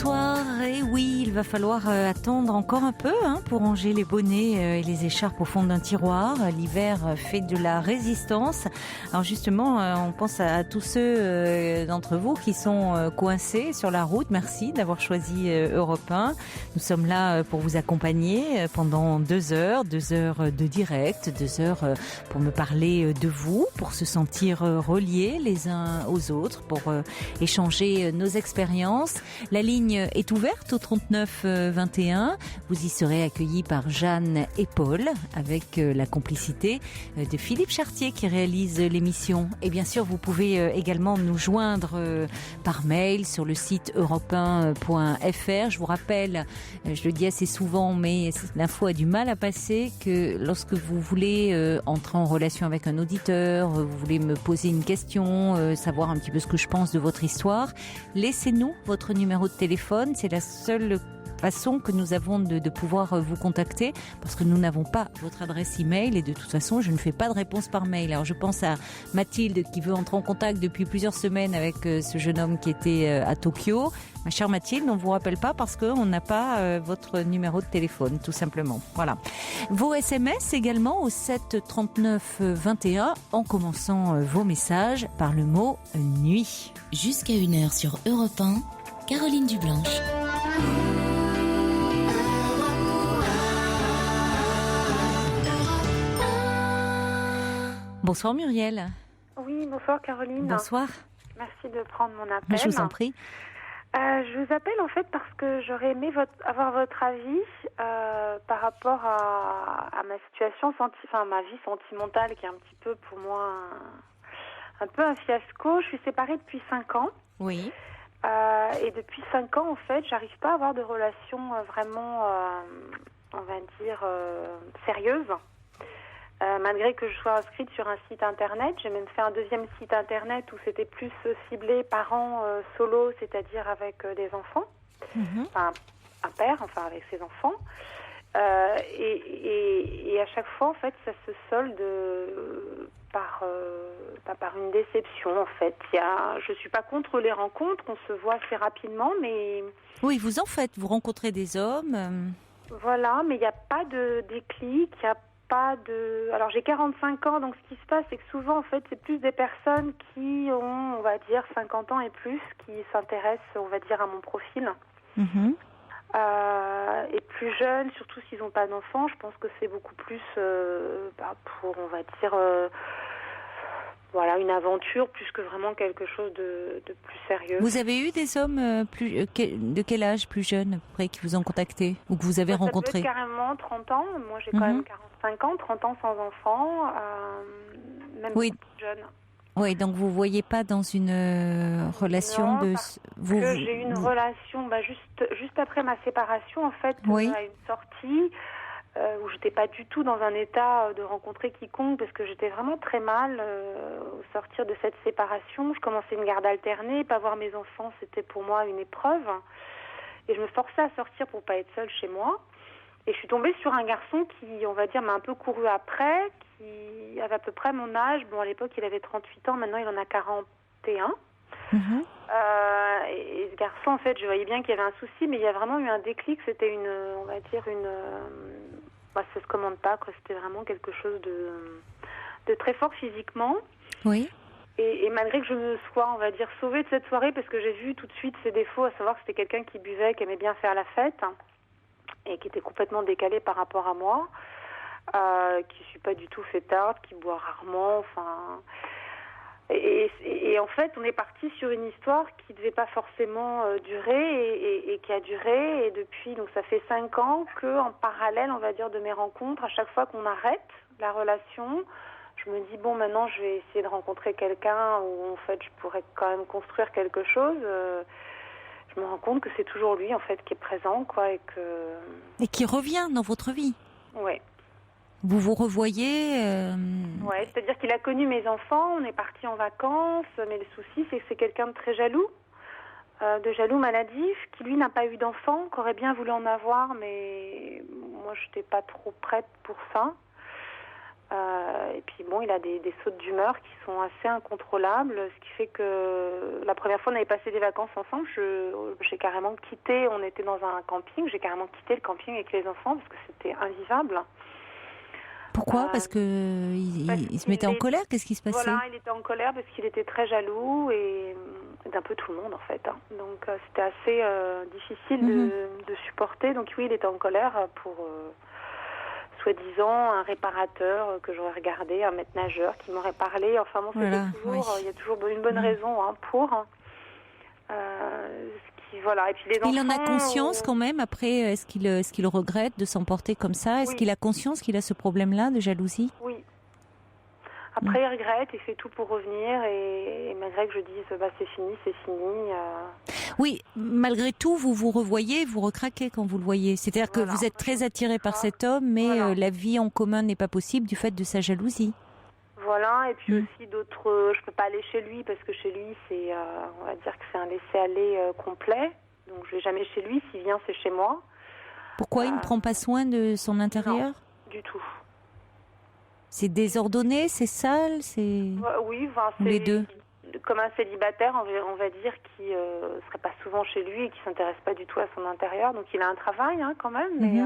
Bonsoir, et oui, il va falloir attendre encore un peu pour ranger les bonnets et les écharpes au fond d'un tiroir. L'hiver fait de la résistance. Alors justement, on pense à tous ceux d'entre vous qui sont coincés sur la route. Merci d'avoir choisi Europe 1. Nous sommes là pour vous accompagner pendant 2 heures de direct, 2 heures pour me parler de vous, pour se sentir reliés les uns aux autres, pour échanger nos expériences. La ligne est ouverte au 39 21. Vous y serez accueillis par Jeanne et Paul, avec la complicité de Philippe Chartier qui réalise l'émission. Et bien sûr, vous pouvez également nous joindre par mail sur le site europe1.fr. Je vous rappelle, je le dis assez souvent, mais l'info a du mal à passer, que lorsque vous voulez entrer en relation avec un auditeur, vous voulez me poser une question, savoir un petit peu ce que je pense de votre histoire, laissez-nous votre numéro de téléphone. C'est la seule façon que nous avons de pouvoir vous contacter, parce que nous n'avons pas votre adresse email et de toute façon je ne fais pas de réponse par mail. Alors je pense à Mathilde qui veut entrer en contact depuis plusieurs semaines avec ce jeune homme qui était à Tokyo. Ma chère Mathilde, on ne vous rappelle pas parce qu'on n'a pas votre numéro de téléphone, tout simplement. Voilà. Vos SMS également au 7 39 21 en commençant vos messages par le mot nuit. Jusqu'à 1h sur Europe 1, Caroline Dublanche. Bonsoir Muriel. Oui, bonsoir Caroline. Bonsoir. Merci de prendre mon appel. Je vous en prie. Je vous appelle en fait parce que j'aurais aimé avoir votre avis par rapport à ma situation, ma vie sentimentale qui est un petit peu pour moi un peu un fiasco. Je suis séparée depuis 5 ans. Oui. Et depuis 5 ans, en fait, j'arrive pas à avoir de relation vraiment, on va dire, sérieuse. Malgré que je sois inscrite sur un site internet, j'ai même fait un deuxième site internet où c'était plus ciblé parents solo, c'est-à-dire avec des enfants, enfin, un père, enfin avec ses enfants. Et à chaque fois, en fait, ça se solde par une déception, en fait. Je suis pas contre les rencontres, on se voit assez rapidement, mais... Oui, vous en faites, vous rencontrez des hommes. Voilà, mais il n'y a pas de déclic, il n'y a pas de... Alors j'ai 45 ans, donc ce qui se passe, c'est que souvent, en fait, c'est plus des personnes qui ont, on va dire, 50 ans et plus, qui s'intéressent, on va dire, à mon profil. Et plus jeunes, surtout s'ils n'ont pas d'enfants, je pense que c'est beaucoup plus pour, on va dire, voilà, une aventure plus que vraiment quelque chose de plus sérieux. Vous avez eu des hommes de quel âge plus jeunes, à peu près, qui vous ont contacté ou que vous avez rencontré? Ça peut être carrément 30 ans. Moi, j'ai quand même 45 ans, 30 ans sans enfants, même plus jeune. Oui, donc vous voyez pas dans une relation non, j'ai eu une relation juste après ma séparation, en fait, à une sortie où j'étais pas du tout dans un état de rencontrer quiconque parce que j'étais vraiment très mal au sortir de cette séparation. Je commençais une garde alternée, pas voir mes enfants, c'était pour moi une épreuve. Et je me forçais à sortir pour pas être seule chez moi. Et je suis tombée sur un garçon qui, on va dire, m'a un peu couru après, qui avait à peu près mon âge. Bon, à l'époque, il avait 38 ans, maintenant il en a 41. Et ce garçon, en fait, je voyais bien qu'il y avait un souci, mais il y a vraiment eu un déclic. C'était on va dire, ça se commande pas, quoi. C'était vraiment quelque chose de très fort physiquement. Oui. Et malgré que je me sois, on va dire, sauvée de cette soirée, parce que j'ai vu tout de suite ses défauts, à savoir que c'était quelqu'un qui buvait, qui aimait bien faire la fête, et qui était complètement décalé par rapport à moi, qui suis pas du tout fêtarde, qui boit rarement, enfin... Et en fait, on est parti sur une histoire qui devait pas forcément durer et qui a duré. Et depuis, donc ça fait 5 ans que, en parallèle, on va dire, de mes rencontres, à chaque fois qu'on arrête la relation, je me dis bon, maintenant, je vais essayer de rencontrer quelqu'un où en fait, je pourrais quand même construire quelque chose. Je me rends compte que c'est toujours lui en fait qui est présent, quoi, et qui revient dans votre vie. Ouais. Vous vous revoyez Ouais, c'est-à-dire qu'il a connu mes enfants, on est partis en vacances, mais le souci c'est que c'est quelqu'un de très jaloux, de jaloux maladif, qui lui n'a pas eu d'enfants, qui aurait bien voulu en avoir, mais moi je n'étais pas trop prête pour ça. Et puis bon, il a des sautes d'humeur qui sont assez incontrôlables, ce qui fait que la première fois on avait passé des vacances ensemble, j'ai carrément quitté, on était dans un camping, j'ai carrément quitté le camping avec les enfants parce que c'était invivable. Pourquoi ? Parce que il se mettait en colère ? Qu'est-ce qui se passait ? Voilà, il était en colère parce qu'il était très jaloux et d'un peu tout le monde en fait. Donc c'était assez difficile de supporter. Donc oui, il était en colère pour soi-disant un réparateur que j'aurais regardé, un maître nageur qui m'aurait parlé. Enfin bon, Voilà, il y a toujours une bonne raison pour. Voilà. Et puis les enfants, il en a conscience quand même après, est-ce qu'il regrette de s'emporter comme ça ? Est-ce qu'il a conscience qu'il a ce problème-là de jalousie ? Oui. Après, il regrette, il fait tout pour revenir et malgré que je dise c'est fini. Oui, malgré tout, vous vous revoyez, vous recraquez quand vous le voyez. C'est-à-dire que vous êtes très attiré par cet homme, mais la vie en commun n'est pas possible du fait de sa jalousie. Voilà, et puis aussi d'autres... je peux pas aller chez lui parce que chez lui, c'est, on va dire que c'est un laisser-aller complet. Donc je vais jamais chez lui, s'il vient, c'est chez moi. Pourquoi il ne prend pas soin de son intérieur ? Non, du tout. C'est désordonné, c'est sale, c'est... Oui, c'est les deux. Comme un célibataire, on va dire, qui serait pas souvent chez lui et qui s'intéresse pas du tout à son intérieur. Donc il a un travail quand même, mais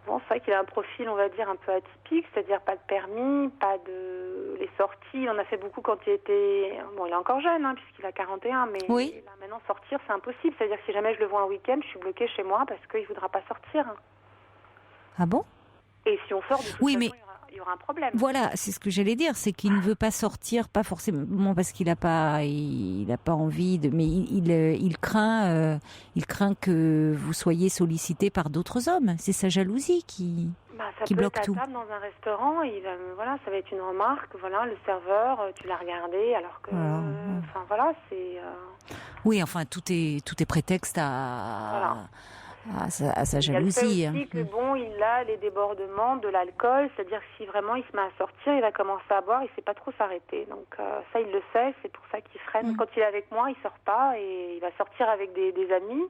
bon, c'est vrai qu'il a un profil, on va dire, un peu atypique, c'est-à-dire pas de permis, pas de... Les sorties, il en a fait beaucoup quand il était... Bon, il est encore jeune, puisqu'il a 41, mais là, maintenant, sortir, c'est impossible. C'est-à-dire que si jamais je le vois un week-end, je suis bloquée chez moi parce qu'il voudra pas sortir. Ah bon ? Et si on sort, de toute façon, il y aura un problème. Voilà, c'est ce que j'allais dire, c'est qu'il ne veut pas sortir, pas forcément parce qu'il n'a pas envie de, mais il craint que vous soyez sollicité par d'autres hommes. C'est sa jalousie qui bloque tout. Ça peut être à table dans un restaurant, ça va être une remarque, le serveur, tu l'as regardé, alors que, c'est. Oui, enfin, tout est prétexte à sa jalousie. Il y a le fait aussi que il a les débordements de l'alcool, c'est-à-dire que si vraiment il se met à sortir, il va commencer à boire, il sait pas trop s'arrêter. Donc ça, il le sait, c'est pour ça qu'il freine. Quand il est avec moi, il sort pas et il va sortir avec des amis,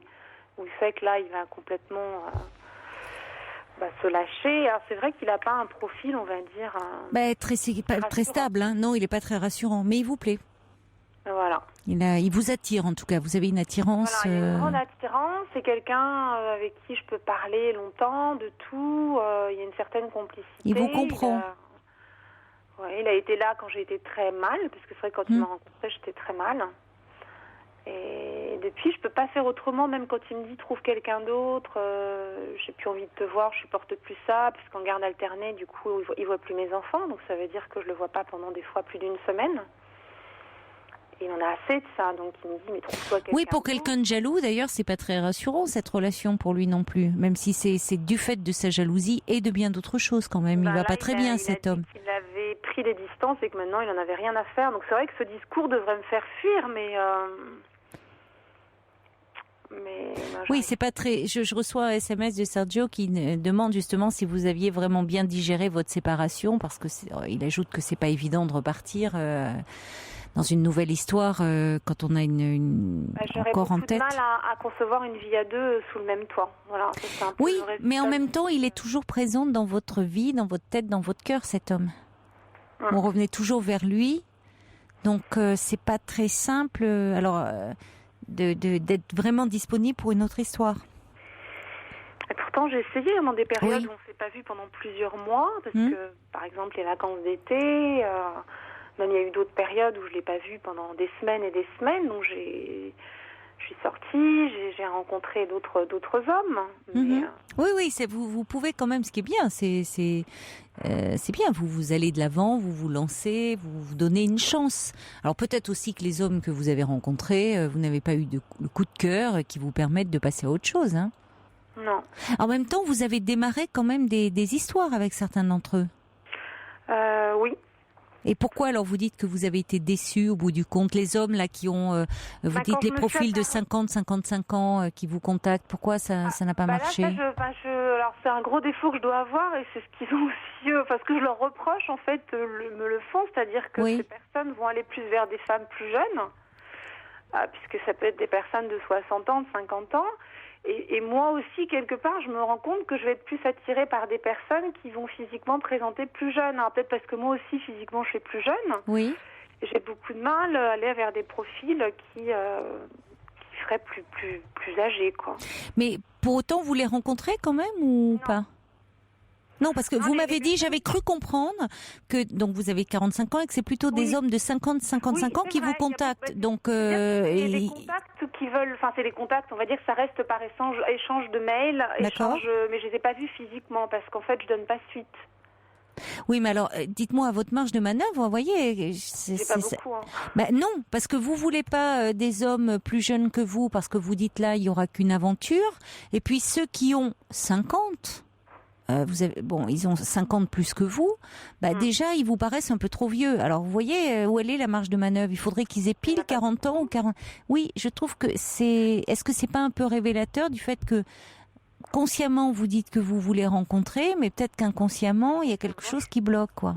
où il fait que là, il va complètement se lâcher. Alors c'est vrai qu'il a pas un profil, on va dire... très stable, non, il est pas très rassurant, mais il vous plaît. Voilà. Il vous attire en tout cas. Vous avez une attirance. Voilà, il y a une grande attirance. C'est quelqu'un avec qui je peux parler longtemps de tout. Il y a une certaine complicité. Il vous comprend. Il a été là quand j'ai été très mal, parce que c'est vrai que quand il m'a rencontrée, j'étais très mal. Et depuis, je peux pas faire autrement. Même quand il me dit trouve quelqu'un d'autre, j'ai plus envie de te voir, je supporte plus ça, parce qu'en garde alternée, du coup, il voit plus mes enfants. Donc ça veut dire que je le vois pas pendant des fois plus d'une semaine. Il en a assez de ça, donc il me dit mais trouve-toi quelqu'un. Oui, pour quelqu'un de jaloux, d'ailleurs, c'est pas très rassurant cette relation pour lui non plus, même si c'est du fait de sa jalousie et de bien d'autres choses quand même. Il va pas très bien cet homme. Il avait pris des distances et que maintenant il en avait rien à faire. Donc c'est vrai que ce discours devrait me faire fuir, mais oui, c'est pas très. Je reçois un SMS de Sergio qui demande justement si vous aviez vraiment bien digéré votre séparation, parce que il ajoute que c'est pas évident de repartir. Dans une nouvelle histoire, quand on a encore en tête. J'aurais beaucoup de mal à concevoir une vie à deux sous le même toit. Voilà, c'est un peu oui, mais en même temps, il est toujours présent dans votre vie, dans votre tête, dans votre cœur, cet homme. On revenait toujours vers lui, donc c'est pas très simple. D'être vraiment disponible pour une autre histoire. Et pourtant, j'ai essayé dans des périodes où on ne s'est pas vu pendant plusieurs mois, parce que, par exemple, les vacances d'été. Même il y a eu d'autres périodes où je l'ai pas vu pendant des semaines et des semaines. Donc je suis sortie, j'ai rencontré d'autres hommes. Mais, oui, vous pouvez quand même. Ce qui est bien, c'est bien. Vous allez de l'avant, vous vous lancez, vous donnez une chance. Alors peut-être aussi que les hommes que vous avez rencontrés, vous n'avez pas eu le coup de cœur qui vous permettent de passer à autre chose. Non. En même temps, vous avez démarré quand même des histoires avec certains d'entre eux. Oui. Et pourquoi alors vous dites que vous avez été déçue au bout du compte? Les hommes là qui ont, vous dites les profils de 50-55 ans qui vous contactent, pourquoi ça n'a pas marché? Alors c'est un gros défaut que je dois avoir et c'est ce qu'ils ont aussi, parce que je leur reproche en fait, me le font, c'est-à-dire que ces personnes vont aller plus vers des femmes plus jeunes, puisque ça peut être des personnes de 60 ans, de 50 ans. Et moi aussi, quelque part, je me rends compte que je vais être plus attirée par des personnes qui vont physiquement présenter plus jeunes. Alors peut-être parce que moi aussi, physiquement, je suis plus jeune. Oui. J'ai beaucoup de mal à aller vers des profils qui seraient plus âgés, quoi. Mais pour autant, vous les rencontrez quand même ou pas? Non, parce que vous m'avez dit, j'avais cru comprendre que donc vous avez 45 ans et que c'est plutôt des hommes de 50-55 ans qui vous contactent. Donc il y a des contacts qui veulent, enfin c'est des contacts, on va dire que ça reste par échange de mails, mais je les ai pas vus physiquement parce qu'en fait je donne pas suite. Oui, mais alors, dites-moi, à votre marge de manœuvre, vous voyez, c'est pas beaucoup. Hein. Ben non, parce que vous voulez pas des hommes plus jeunes que vous, parce que vous dites là, il y aura qu'une aventure. Et puis ceux qui ont 50, ils ont 50 plus que vous. Déjà, ils vous paraissent un peu trop vieux. Alors, vous voyez où elle est la marge de manœuvre. Il faudrait qu'ils aient pile 40 ans ou 40. Oui, je trouve que est-ce que c'est pas un peu révélateur du fait que consciemment, vous dites que vous voulez rencontrer, mais peut-être qu'inconsciemment, il y a quelque chose qui bloque, quoi.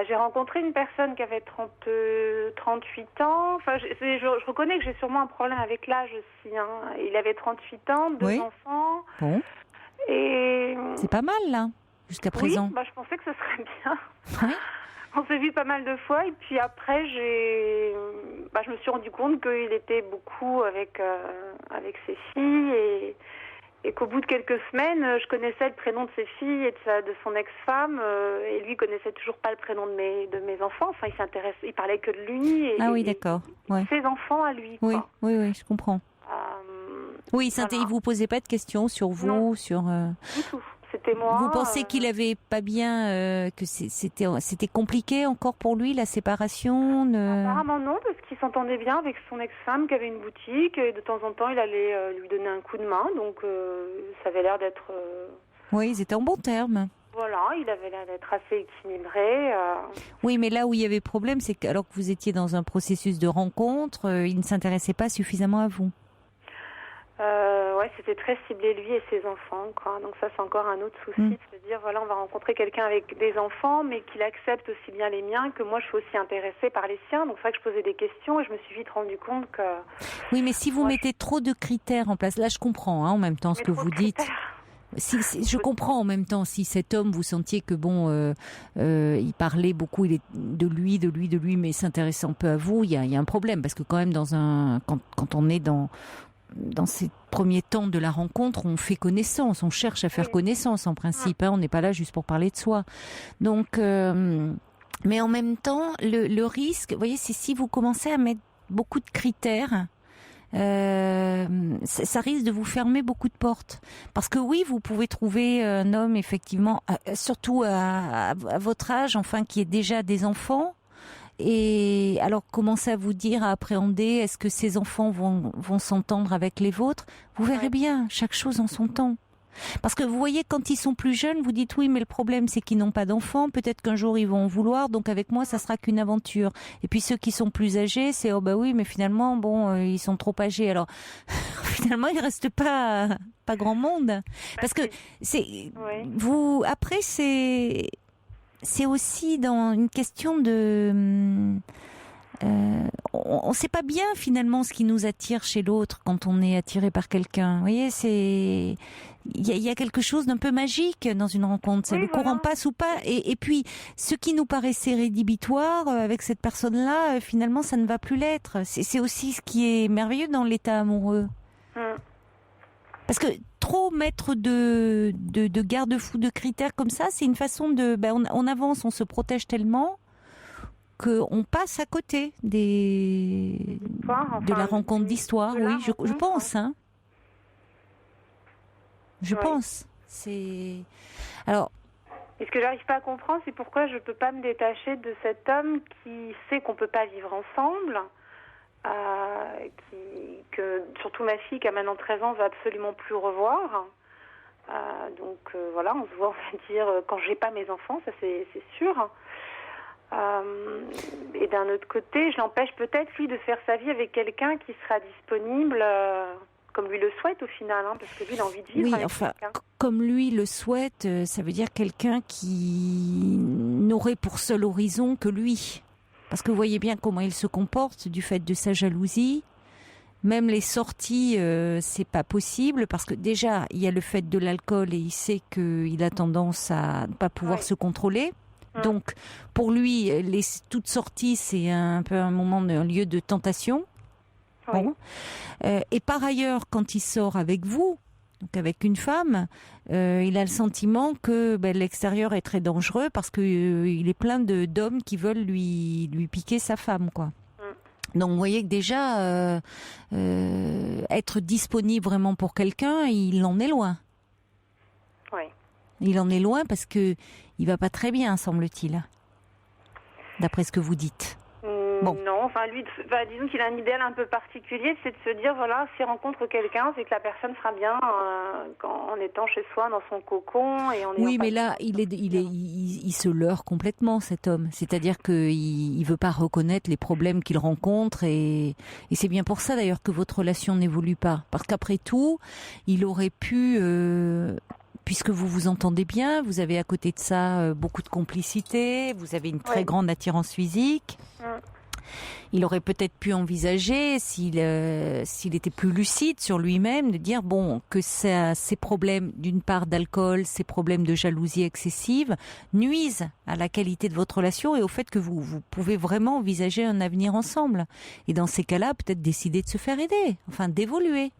J'ai rencontré une personne qui avait 38 ans. Enfin, je reconnais que j'ai sûrement un problème avec l'âge aussi. Hein. Il avait 38 ans, 2 enfants. Bon. Et c'est pas mal, là, jusqu'à présent. Oui, je pensais que ce serait bien. Oui. On s'est vu pas mal de fois. Et puis après, je me suis rendu compte qu'il était beaucoup avec ses filles et qu'au bout de quelques semaines, je connaissais le prénom de ses filles et de son ex-femme, et lui connaissait toujours pas le prénom de mes enfants. Enfin, il parlait que de lui oui, d'accord. Ouais. Ses enfants à lui. Oui, quoi. oui, je comprends. Oui, il vous posait pas de questions sur vous, non, sur. Du tout. C'était moi. Vous pensez qu'il avait pas bien, que c'était compliqué encore pour lui la séparation Apparemment non, parce qu'il s'entendait bien avec son ex-femme qui avait une boutique et de temps en temps il allait lui donner un coup de main, donc ça avait l'air d'être. Oui, ils étaient en bons termes. Voilà, il avait l'air d'être assez équilibré. Oui, mais là où il y avait problème, c'est que alors que vous étiez dans un processus de rencontre, il ne s'intéressait pas suffisamment à vous. Ouais, c'était très ciblé lui et ses enfants, quoi. Donc ça, c'est encore un autre souci de se dire, voilà, on va rencontrer quelqu'un avec des enfants, mais qu'il accepte aussi bien les miens que moi, je suis aussi intéressée par les siens. Donc c'est vrai que je posais des questions et je me suis vite rendu compte que. Oui, mais si vous mettez trop de critères en place, là, je comprends, en même temps ce que vous dites. Je comprends en même temps si cet homme vous sentiez que il parlait beaucoup de lui, mais s'intéressait un peu à vous, il y a un problème parce que quand même quand on est dans ces premiers temps de la rencontre, on fait connaissance, on cherche à faire connaissance en principe. On n'est pas là juste pour parler de soi. Donc, mais en même temps, le risque, vous voyez, c'est si vous commencez à mettre beaucoup de critères, ça risque de vous fermer beaucoup de portes. Parce que oui, vous pouvez trouver un homme effectivement, surtout à votre âge, enfin, qui ait déjà des enfants. Et alors, commencez à vous dire, à appréhender, est-ce que ces enfants vont s'entendre avec les vôtres? Vous verrez bien, chaque chose en son temps. Parce que vous voyez, quand ils sont plus jeunes, vous dites oui, mais le problème c'est qu'ils n'ont pas d'enfants, peut-être qu'un jour ils vont en vouloir, donc avec moi ça sera qu'une aventure. Et puis ceux qui sont plus âgés, c'est oh bah oui, mais finalement ils sont trop âgés. Alors finalement il reste pas grand monde. Parce que vous après c'est aussi dans une question de on ne sait pas bien finalement ce qui nous attire chez l'autre quand on est attiré par quelqu'un. Vous voyez, il y a quelque chose d'un peu magique dans une rencontre. Le courant passe ou pas. Et puis, ce qui nous paraissait rédhibitoire avec cette personne-là, finalement, ça ne va plus l'être. C'est aussi ce qui est merveilleux dans l'état amoureux. Parce que trop mettre de garde-fous, de critères comme ça, c'est une façon de... on avance, on se protège tellement qu'on passe à côté de la rencontre d'histoire. Oui, je pense. Hein. Je pense. Alors... Et ce que j'arrive pas à comprendre, c'est pourquoi je peux pas me détacher de cet homme qui sait qu'on peut pas vivre ensemble, que surtout ma fille qui a maintenant 13 ans va absolument plus revoir. Donc voilà, on se voit, on va dire, quand j'ai pas mes enfants, ça c'est sûr. Et d'un autre côté, je l'empêche peut-être lui de faire sa vie avec quelqu'un qui sera disponible comme lui le souhaite au final, parce que lui il a envie de vivre avec quelqu'un. Comme lui le souhaite, ça veut dire quelqu'un qui n'aurait pour seul horizon que lui. Parce que vous voyez bien comment il se comporte du fait de sa jalousie, Même les sorties, c'est pas possible parce que déjà, il y a le fait de l'alcool et il sait qu'il a tendance à ne pas pouvoir se contrôler. Donc, pour lui, toute sortie, c'est un peu un lieu de tentation. Oui. Bon. Et par ailleurs, quand il sort avec vous, donc avec une femme, il a le sentiment que l'extérieur est très dangereux parce que il est plein d'hommes qui veulent lui piquer sa femme, quoi. Donc vous voyez que déjà être disponible vraiment pour quelqu'un, il en est loin. Oui. Il en est loin parce que il va pas très bien, semble-t-il, d'après ce que vous dites. Bon. Non, enfin lui, disons qu'il a un idéal un peu particulier, c'est de se dire voilà, s'il rencontre quelqu'un, c'est que la personne sera bien en étant chez soi dans son cocon et en Oui, mais là, il se leurre complètement, cet homme. C'est-à-dire qu'il veut pas reconnaître les problèmes qu'il rencontre et c'est bien pour ça d'ailleurs que votre relation n'évolue pas. Parce qu'après tout, il aurait pu, puisque vous vous entendez bien, vous avez à côté de ça beaucoup de complicité, vous avez une très grande attirance physique. Il aurait peut-être pu envisager, s'il était plus lucide sur lui-même, de dire que ces problèmes, d'une part d'alcool, ces problèmes de jalousie excessive, nuisent à la qualité de votre relation et au fait que vous pouvez vraiment envisager un avenir ensemble. Et dans ces cas-là, peut-être décider de se faire aider, enfin d'évoluer.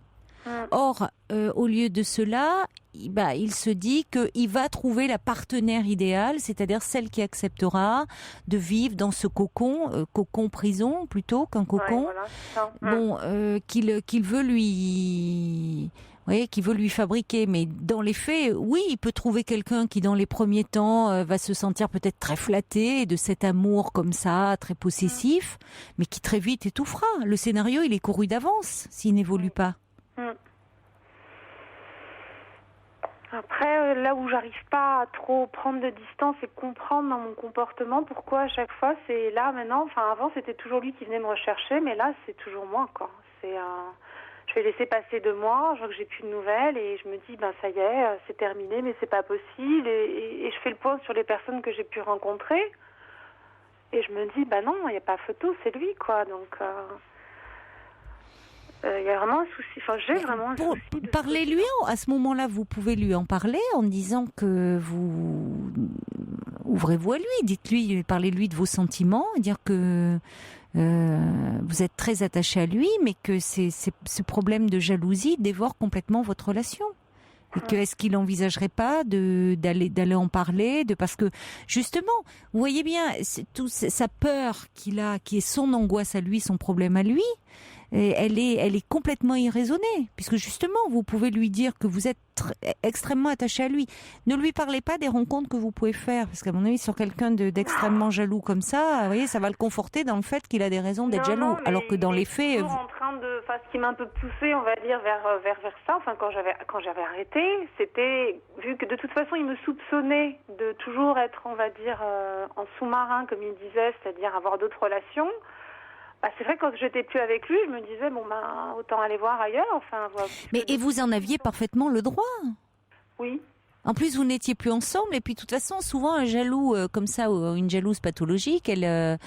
Or, au lieu de cela, il se dit qu'il va trouver la partenaire idéale, c'est-à-dire celle qui acceptera de vivre dans ce cocon prison plutôt qu'un cocon, qu'il veut lui fabriquer. Mais dans les faits, oui, il peut trouver quelqu'un qui, dans les premiers temps, va se sentir peut-être très flatté de cet amour comme ça, très possessif, mais qui très vite étouffera. Le scénario, il est couru d'avance s'il n'évolue pas. Après, là où j'arrive pas à trop prendre de distance et comprendre dans mon comportement pourquoi à chaque fois c'est là maintenant. Enfin, avant c'était toujours lui qui venait me rechercher, mais là c'est toujours moi, quoi. Je vais laisser passer 2 mois, je vois que j'ai plus de nouvelles et je me dis ça y est, c'est terminé, mais c'est pas possible. Et je fais le point sur les personnes que j'ai pu rencontrer et je me dis non, il y a pas photo, c'est lui, quoi. Donc il y a vraiment un souci. Enfin, j'ai vraiment un souci. Parlez-lui à ce moment-là, vous pouvez lui en parler en disant que vous ouvrez-vous à lui, dites-lui, parlez-lui de vos sentiments, dire que vous êtes très attaché à lui, mais que ce problème de jalousie dévore complètement votre relation. Et que est-ce qu'il envisagerait pas d'aller en parler, parce que justement, vous voyez bien, sa peur qu'il a, qui est son angoisse à lui, son problème à lui. Et elle est complètement irraisonnée, puisque justement, vous pouvez lui dire que vous êtes extrêmement attaché à lui. Ne lui parlez pas des rencontres que vous pouvez faire, parce qu'à mon avis, sur quelqu'un d'extrêmement jaloux comme ça, vous voyez, ça va le conforter dans le fait qu'il a des raisons d'être jaloux, alors que dans les faits... Ce qui m'a un peu poussé, on va dire, vers ça, enfin, quand j'avais arrêté, c'était, vu que de toute façon, il me soupçonnait de toujours être, on va dire, en sous-marin, comme il disait, c'est-à-dire avoir d'autres relations. C'est vrai que quand j'étais plus avec lui, je me disais autant aller voir ailleurs. Enfin, et vous en aviez parfaitement le droit. Oui. En plus, vous n'étiez plus ensemble, et puis de toute façon, souvent un jaloux comme ça, ou une jalouse pathologique, elle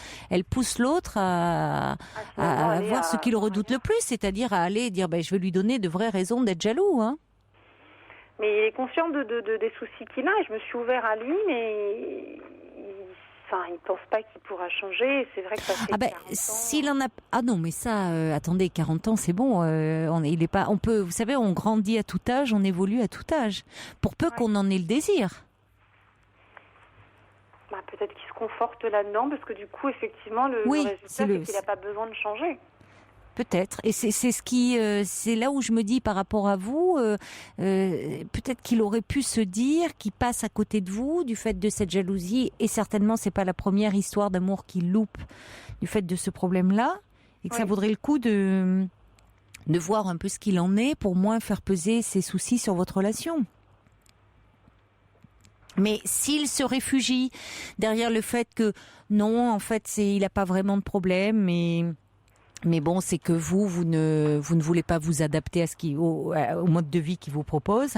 pousse l'autre à voir ce qu'il redoute le plus, c'est-à-dire à aller dire je vais lui donner de vraies raisons d'être jaloux. Hein. Mais il est conscient des soucis qu'il a, et je me suis ouvert à lui, mais il pense pas qu'il pourra changer. C'est vrai que ça fait 40 ans. S'il en a... Ah non, mais ça, attendez, 40 ans, c'est bon. Il est pas... vous savez, on grandit à tout âge, on évolue à tout âge. Pour peu qu'on en ait le désir. Peut-être qu'il se conforte là-dedans, parce que du coup, effectivement, le résultat, c'est qu'il n'a pas besoin de changer. Peut-être, et c'est là où je me dis par rapport à vous, peut-être qu'il aurait pu se dire qu'il passe à côté de vous du fait de cette jalousie, et certainement c'est pas la première histoire d'amour qu'il loupe du fait de ce problème-là, et que ça vaudrait le coup de voir un peu ce qu'il en est pour moins faire peser ses soucis sur votre relation. Mais s'il se réfugie derrière le fait que non, en fait, il n'a pas vraiment de problème, mais bon, c'est que vous ne voulez pas vous adapter au mode de vie qu'il vous propose,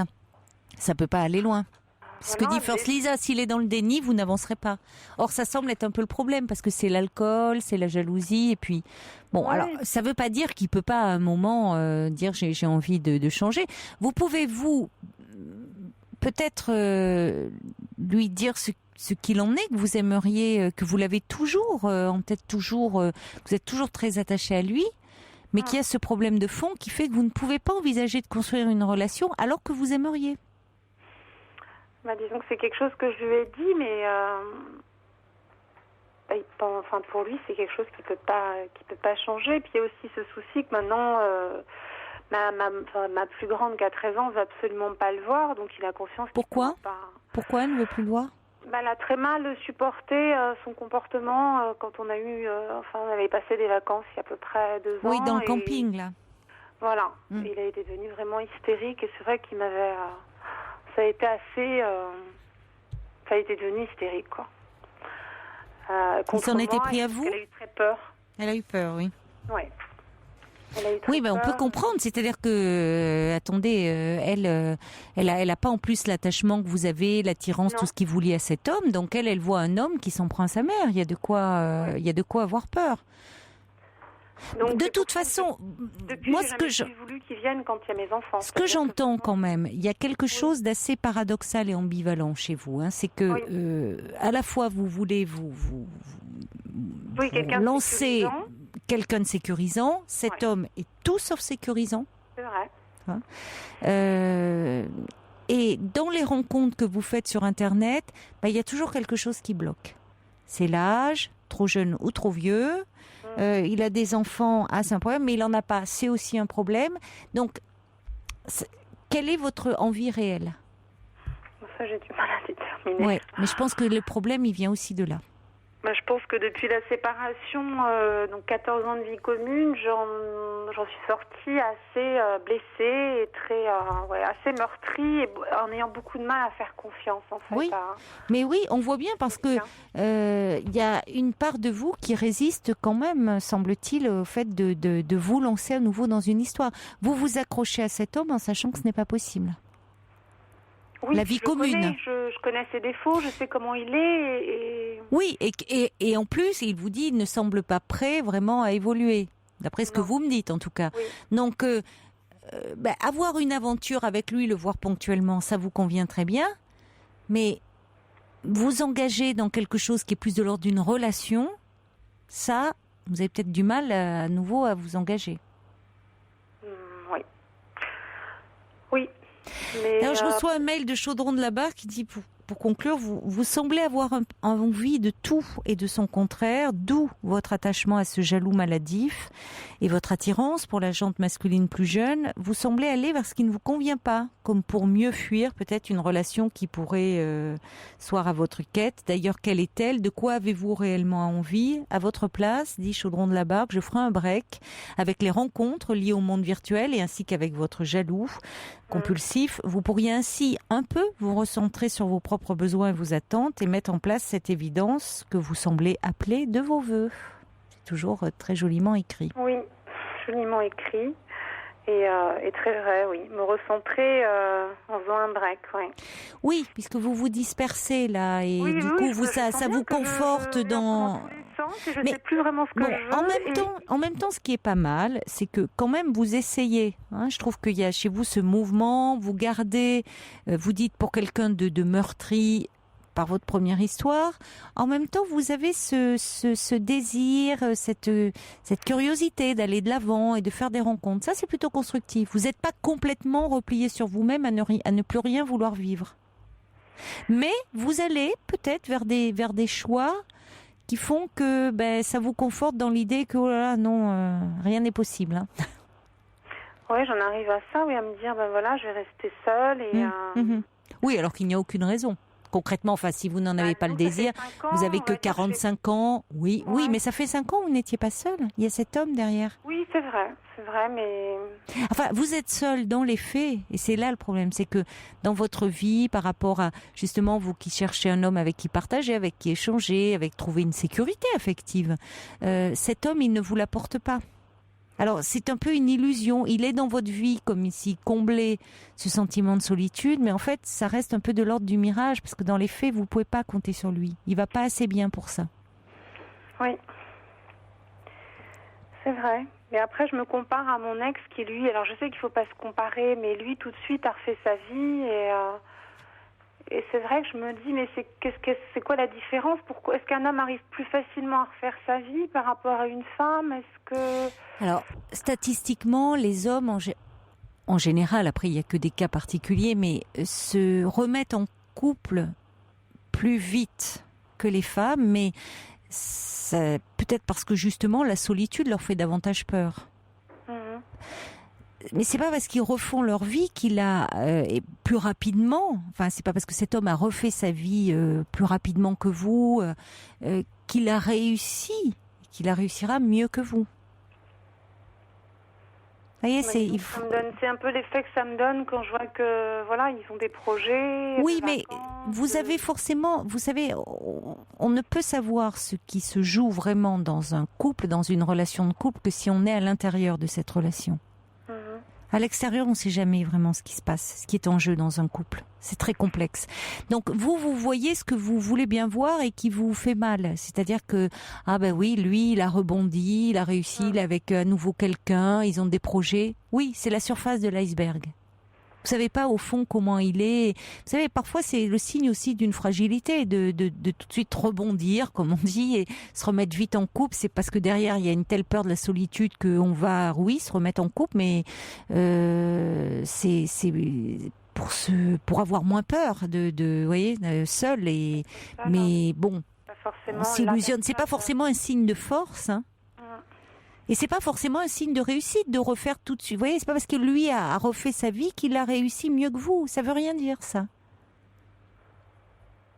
ça peut pas aller loin. Ce que dit First Lisa, s'il est dans le déni, vous n'avancerez pas. Or, ça semble être un peu le problème, parce que c'est l'alcool, c'est la jalousie, et puis... Bon, alors, ça ne veut pas dire qu'il ne peut pas, à un moment, dire j'ai envie de changer. Vous pouvez, peut-être lui dire ce qu'il en est, que vous aimeriez, que vous l'avez toujours en tête, que vous êtes toujours très attaché à lui, mais qu'il y a ce problème de fond qui fait que vous ne pouvez pas envisager de construire une relation alors que vous aimeriez. Disons que c'est quelque chose que je lui ai dit, mais pour lui, c'est quelque chose qui peut pas changer. Puis il y a aussi ce souci que maintenant, ma plus grande qui a 13 ans veut absolument pas le voir, donc il a conscience. Pourquoi Pourquoi elle ne veut plus le voir? Elle a très mal supporté son comportement quand on a on avait passé des vacances il y a à peu près 2 ans. Oui, dans le camping, là. Voilà. Il a été devenu vraiment hystérique et c'est vrai qu'il m'avait... ça a été assez... ça a été devenu hystérique, quoi. Il s'en était pris à vous? Elle a eu très peur. Elle a eu peur, oui. Oui. Oui, on peut comprendre. C'est-à-dire que, attendez, elle a pas en plus l'attachement que vous avez, l'attirance, tout ce qui vous lie à cet homme. Donc elle voit un homme qui s'en prend à sa mère. Il y a de quoi avoir peur. Donc, de toute façon, moi, j'ai voulu qu'ils viennent quand il y a mes enfants. Ce que j'entends quand même, il y a quelque chose d'assez paradoxal et ambivalent chez vous. C'est que, à la fois, vous voulez vous lancer quelqu'un de sécurisant. Cet homme est tout sauf sécurisant. C'est vrai. Et dans les rencontres que vous faites sur Internet, il y a toujours quelque chose qui bloque. C'est l'âge, trop jeune ou trop vieux. Il a des enfants, c'est un problème, mais il n'en a pas, c'est aussi un problème. Donc, quelle est votre envie réelle? Ça, j'ai du mal à déterminer. Oui, mais je pense que le problème, il vient aussi de là. Je pense que depuis la séparation, donc 14 ans de vie commune, j'en suis sortie assez blessée et assez meurtrie, et en ayant beaucoup de mal à faire confiance, en fait. Oui, mais oui, on voit bien parce que il y a une part de vous qui résiste quand même, semble-t-il, au fait de vous lancer à nouveau dans une histoire. Vous vous accrochez à cet homme en sachant que ce n'est pas possible. Oui, la vie commune. Je connais ses défauts, je sais comment il est. Oui, et en plus, il vous dit, il ne semble pas prêt vraiment à évoluer, d'après ce que vous me dites en tout cas. Oui. Donc, avoir une aventure avec lui, le voir ponctuellement, ça vous convient très bien, mais vous engager dans quelque chose qui est plus de l'ordre d'une relation, ça, vous avez peut-être du mal à nouveau à vous engager. Oui. Oui. Alors, je reçois un mail de Chaudron de la Barre qui dit, pour conclure, vous semblez avoir envie de tout et de son contraire, d'où votre attachement à ce jaloux maladif et votre attirance pour la jante masculine plus jeune. Vous semblez aller vers ce qui ne vous convient pas, comme pour mieux fuir peut-être une relation qui pourrait soir à votre quête. D'ailleurs, quelle est-elle? De quoi avez-vous réellement envie? À votre place, dit Chaudron de la Barre, je ferai un break avec les rencontres liées au monde virtuel et ainsi qu'avec votre jaloux compulsif. Vous pourriez ainsi un peu vous recentrer sur vos propres besoins et vos attentes et mettre en place cette évidence que vous semblez appeler de vos voeux. C'est toujours très joliment écrit. Oui, joliment écrit et très vrai, oui. Me recentrer en faisant un break, oui. Oui, puisque vous vous dispersez là et du coup ça vous conforte dans... Je ne sais plus vraiment ce que je veux. En même temps, ce qui est pas mal, c'est que quand même vous essayez. Je trouve qu'il y a chez vous ce mouvement, vous gardez, vous dites pour quelqu'un de meurtri par votre première histoire. En même temps, vous avez ce désir, cette curiosité d'aller de l'avant et de faire des rencontres. Ça, c'est plutôt constructif. Vous n'êtes pas complètement replié sur vous-même à ne plus rien vouloir vivre. Mais vous allez peut-être vers des choix qui font que ça vous conforte dans l'idée que rien n'est possible. Oui, j'en arrive à ça, à me dire, je vais rester seule. Oui, alors qu'il n'y a aucune raison. Concrètement, si vous n'en avez pas le désir, vous avez que 45 ans. Oui, mais ça fait 5 ans que vous n'étiez pas seule. Il y a cet homme derrière. Oui, c'est vrai, mais... vous êtes seule dans les faits, et c'est là le problème, c'est que dans votre vie, par rapport à, justement, vous qui cherchez un homme avec qui partager, avec qui échanger, avec trouver une sécurité affective, cet homme, il ne vous l'apporte pas. Alors, c'est un peu une illusion. Il est dans votre vie comme s'il comblait ce sentiment de solitude, mais en fait, ça reste un peu de l'ordre du mirage, parce que dans les faits, vous ne pouvez pas compter sur lui. Il va pas assez bien pour ça. Oui. C'est vrai. Mais après, je me compare à mon ex qui, lui... Alors, je sais qu'il ne faut pas se comparer, mais lui, tout de suite, a refait sa vie et c'est vrai que je me dis, mais c'est quoi la différence? Pourquoi est-ce qu'un homme arrive plus facilement à refaire sa vie par rapport à une femme? Est-ce que... Alors, statistiquement, les hommes, en général, après, il n'y a que des cas particuliers, mais se remettent en couple plus vite que les femmes, mais peut-être parce que justement, la solitude leur fait davantage peur. Mais c'est pas parce qu'ils refont leur vie qu'il a et plus rapidement. Enfin, c'est pas parce que cet homme a refait sa vie plus rapidement que vous qu'il a réussi, qu'il réussira mieux que vous. Vous voyez, c'est un peu l'effet que ça me donne quand je vois que voilà, ils ont des projets. Oui, mais vous avez forcément, vous savez, on ne peut savoir ce qui se joue vraiment dans un couple, dans une relation de couple, que si on est à l'intérieur de cette relation. À l'extérieur, on ne sait jamais vraiment ce qui se passe, ce qui est en jeu dans un couple. C'est très complexe. Donc, vous voyez ce que vous voulez bien voir et qui vous fait mal. C'est-à-dire que, ah ben oui, lui, il a rebondi, il a réussi, il est avec à nouveau quelqu'un, ils ont des projets. Oui, c'est la surface de l'iceberg. Vous savez pas au fond comment il est. Vous savez, parfois c'est le signe aussi d'une fragilité, de tout de suite rebondir, comme on dit, et se remettre vite en couple. C'est parce que derrière il y a une telle peur de la solitude qu'on va, oui, se remettre en couple, mais c'est pour avoir moins peur de voyez, seul et mais bon, on s'illusionne. C'est pas forcément un signe de force, hein. Et c'est pas forcément un signe de réussite de refaire tout de suite. Vous voyez, c'est pas parce que lui a refait sa vie qu'il a réussi mieux que vous. Ça veut rien dire, ça.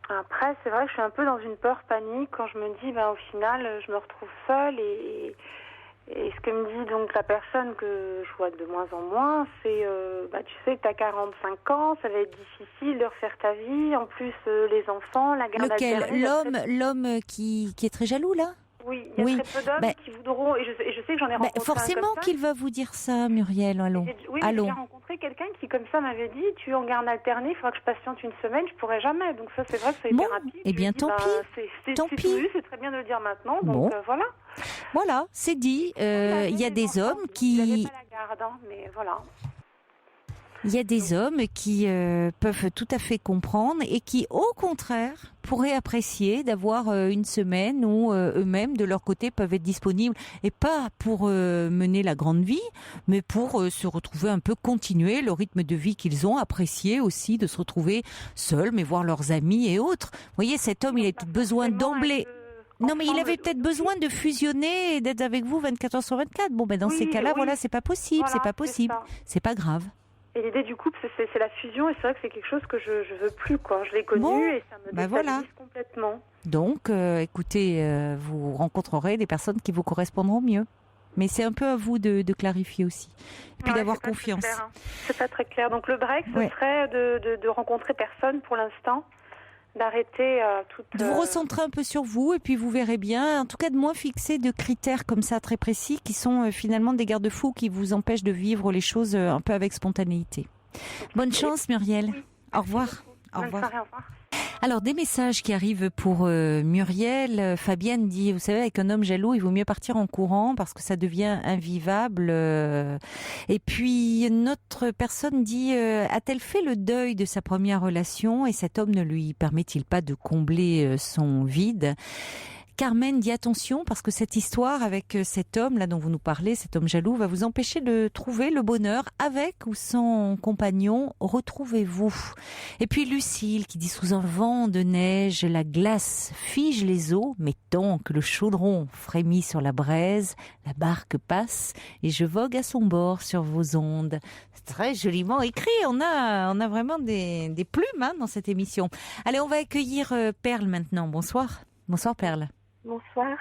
Après, c'est vrai que je suis un peu dans une peur panique quand je me dis, au final, je me retrouve seule et ce que me dit donc la personne que je vois de moins en moins, c'est, tu sais que t'as 45 ans, ça va être difficile de refaire ta vie. En plus, les enfants, la garde alternée. L'homme qui est très jaloux, là? Oui, il y a très peu d'hommes qui voudront, et je sais que j'en ai rencontré forcément un comme ça. qu'il va vous dire ça, Muriel. Allô. J'ai rencontré quelqu'un qui, comme ça, m'avait dit, tu es en garde alternée, il faudra que je patiente une semaine, je pourrais jamais. Donc ça, c'est vrai que c'est hyper rapide. Eh bien, tant pis. C'est très bien de le dire maintenant, donc voilà. Voilà, c'est dit. Il y a des hommes qui... pas la garde, hein, mais voilà. Il y a des hommes qui peuvent tout à fait comprendre et qui, au contraire, pourraient apprécier d'avoir une semaine où eux-mêmes, de leur côté, peuvent être disponibles. Et pas pour mener la grande vie, mais pour se retrouver un peu, continuer le rythme de vie qu'ils ont, apprécier aussi de se retrouver seuls, mais voir leurs amis et autres. Vous voyez, cet homme, il a besoin d'emblée... Non, mais il avait peut-être besoin de fusionner et d'être avec vous 24 heures sur 24. Bon, dans ces cas-là, voilà, c'est pas possible, voilà, c'est pas possible. C'est pas grave. Et l'idée du couple, c'est la fusion, et c'est vrai que c'est quelque chose que je veux plus, quoi. Je l'ai connu et ça me déstabilise complètement. Donc, écoutez, vous rencontrerez des personnes qui vous correspondront mieux. Mais c'est un peu à vous de clarifier aussi. Et puis d'avoir confiance. C'est pas très clair. Donc le break, ce serait de rencontrer personne pour l'instant. D'arrêter de vous recentrer un peu sur vous et puis vous verrez bien, en tout cas de moins fixer de critères comme ça très précis qui sont finalement des garde-fous qui vous empêchent de vivre les choses un peu avec spontanéité. Bonne chance Muriel. Oui. Au revoir. Au revoir. Soirée, au revoir. Alors, des messages qui arrivent pour Muriel. Fabienne dit, vous savez, avec un homme jaloux, il vaut mieux partir en courant parce que ça devient invivable. Et puis, notre personne dit, a-t-elle fait le deuil de sa première relation et cet homme ne lui permet-il pas de combler son vide ? Carmen dit attention parce que cette histoire avec cet homme là dont vous nous parlez, cet homme jaloux, va vous empêcher de trouver le bonheur avec ou sans compagnon. Retrouvez-vous. Et puis Lucille qui dit sous un vent de neige, la glace fige les eaux, mais tant que le chaudron frémit sur la braise, la barque passe et je vogue à son bord sur vos ondes. C'est très joliment écrit. On a vraiment des plumes dans cette émission. Allez, on va accueillir Perle maintenant. Bonsoir. Bonsoir Perle. Bonsoir.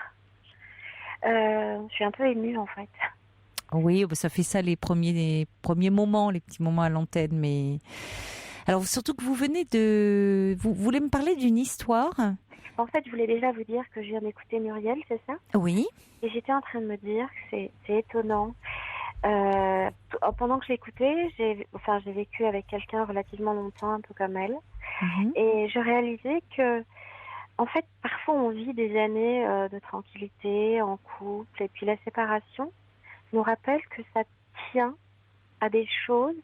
Je suis un peu émue en fait. Oui, ça fait ça les premiers moments, les petits moments à l'antenne. Mais alors surtout que vous venez vous voulez me parler d'une histoire. En fait, je voulais déjà vous dire que je viens d'écouter Muriel, c'est ça? Oui. Et j'étais en train de me dire que c'est étonnant. Pendant que je l'écoutais, j'ai vécu avec quelqu'un relativement longtemps, un peu comme elle. Mhm. Et je réalisais que, en fait, parfois on vit des années de tranquillité en couple, et puis la séparation nous rappelle que ça tient à des choses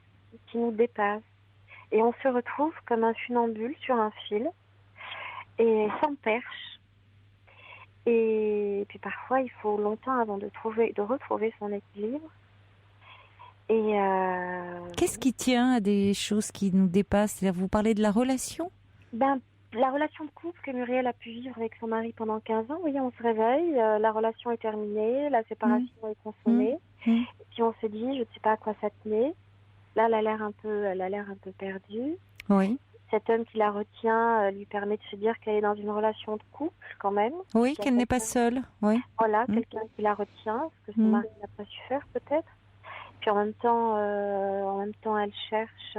qui nous dépassent. Et on se retrouve comme un funambule sur un fil, et sans perche. Et puis parfois, il faut longtemps avant de retrouver son équilibre. Et Qu'est-ce qui tient à des choses qui nous dépassent? C'est-à-dire, vous parlez de la relation? la relation de couple que Muriel a pu vivre avec son mari pendant 15 ans, oui, on se réveille, la relation est terminée, la séparation est consommée, Mm. et puis on se dit, je ne sais pas à quoi ça tenait. Là, elle a l'air un peu perdue. Oui. Cet homme qui la retient lui permet de se dire qu'elle est dans une relation de couple quand même. Oui, Qu'il y a qu'elle n'est pas quelqu'un- seule. Oui. Voilà, Mm. quelqu'un qui la retient, ce que son Mm. mari n'a pas su faire peut-être. Puis en même temps, elle cherche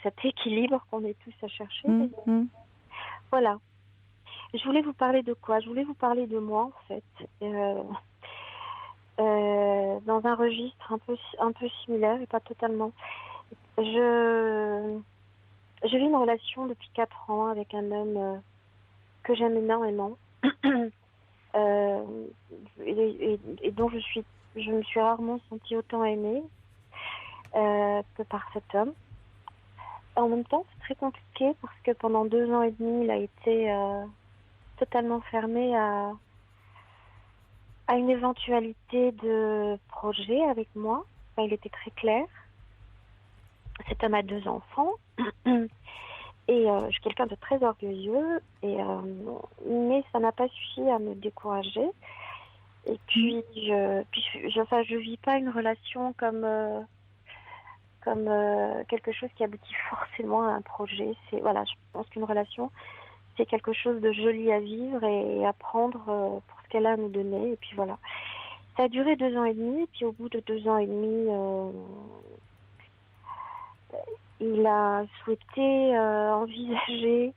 cet équilibre qu'on est tous à chercher. Mm. Mm. Voilà. Je voulais vous parler de quoi? Je voulais vous parler de moi, en fait. Dans un registre un peu similaire, et pas totalement. Je vis une relation depuis 4 ans avec un homme que j'aime énormément. euh, et dont je me suis rarement sentie autant aimée que par cet homme. En même temps, c'est très compliqué parce que pendant 2 ans et demi, il a été totalement fermé à une éventualité de projet avec moi. Enfin, il était très clair. Cet homme a 2 enfants. Et je suis quelqu'un de très orgueilleux, mais ça n'a pas suffi à me décourager. Et puis, je vis pas une relation comme quelque chose qui aboutit forcément à un projet. Voilà, je pense qu'une relation, c'est quelque chose de joli à vivre et à prendre pour ce qu'elle a à nous donner. Et puis voilà. Ça a duré 2 ans et demi, et puis au bout de 2 ans et demi, il a souhaité envisager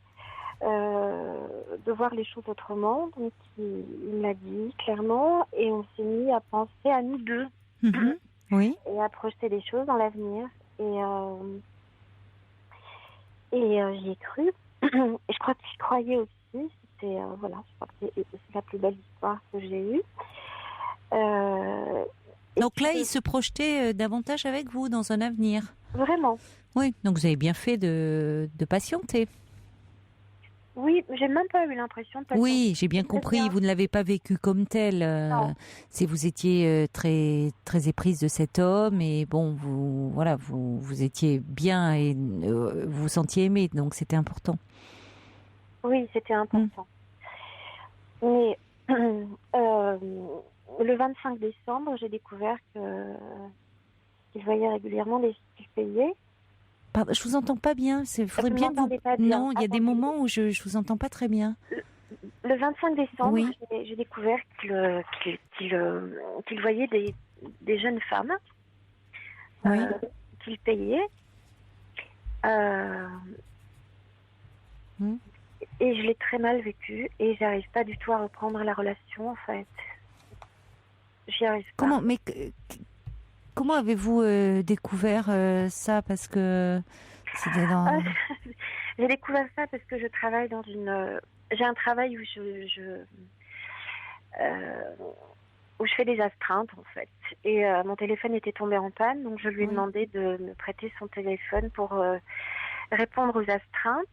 de voir les choses autrement. Donc il me l'a dit clairement, et on s'est mis à penser à nous deux. Mhm. Oui. Et à projeter des choses dans l'avenir. Et j'y ai cru. Et je crois que j'y croyais aussi. Voilà, je crois que c'est la plus belle histoire que j'ai eue. Donc là, il se projetait davantage avec vous dans un avenir. Vraiment. Oui, donc vous avez bien fait de patienter. Oui, j'ai même pas eu l'impression de patienter. Oui, j'ai bien compris. Vous ne l'avez pas vécu comme tel. Si vous étiez très très éprise de cet homme, et bon, vous étiez bien et vous vous sentiez aimé, donc c'était important. Oui, c'était important. Mais le 25 décembre, j'ai découvert qu'il voyait régulièrement les filles qu'il payait. Pardon, je vous entends pas bien. Faudrait Vous bien que vous. m'entendez pas bien. Non, il y a des moments où je vous entends pas très bien. Le 25 décembre, Oui. j'ai découvert qu'il voyait des jeunes femmes Oui. qu'il payait. Et je l'ai très mal vécu et j'arrive pas du tout à reprendre la relation, en fait. J'y arrive pas. Comment avez-vous découvert ça? Parce que c'était dans... J'ai découvert ça parce que je travaille dans j'ai un travail où où je fais des astreintes, en fait. Et mon téléphone était tombé en panne, donc je lui ai demandé de me prêter son téléphone pour répondre aux astreintes.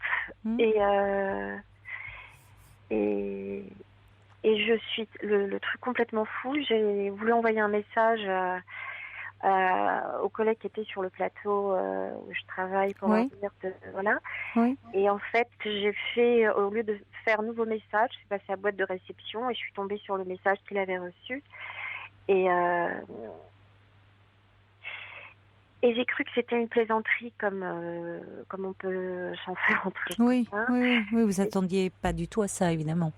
Et je suis le truc complètement fou. J'ai voulu envoyer un message au collègue qui était sur le plateau où je travaille pour leur dire voilà. Oui. Et en fait, j'ai fait, au lieu de faire nouveau message, j'ai passé à la boîte de réception et je suis tombée sur le message qu'il avait reçu. Et j'ai cru que c'était une plaisanterie comme on peut s'en faire entre Oui, copains. oui, vous attendiez pas du tout à ça, évidemment.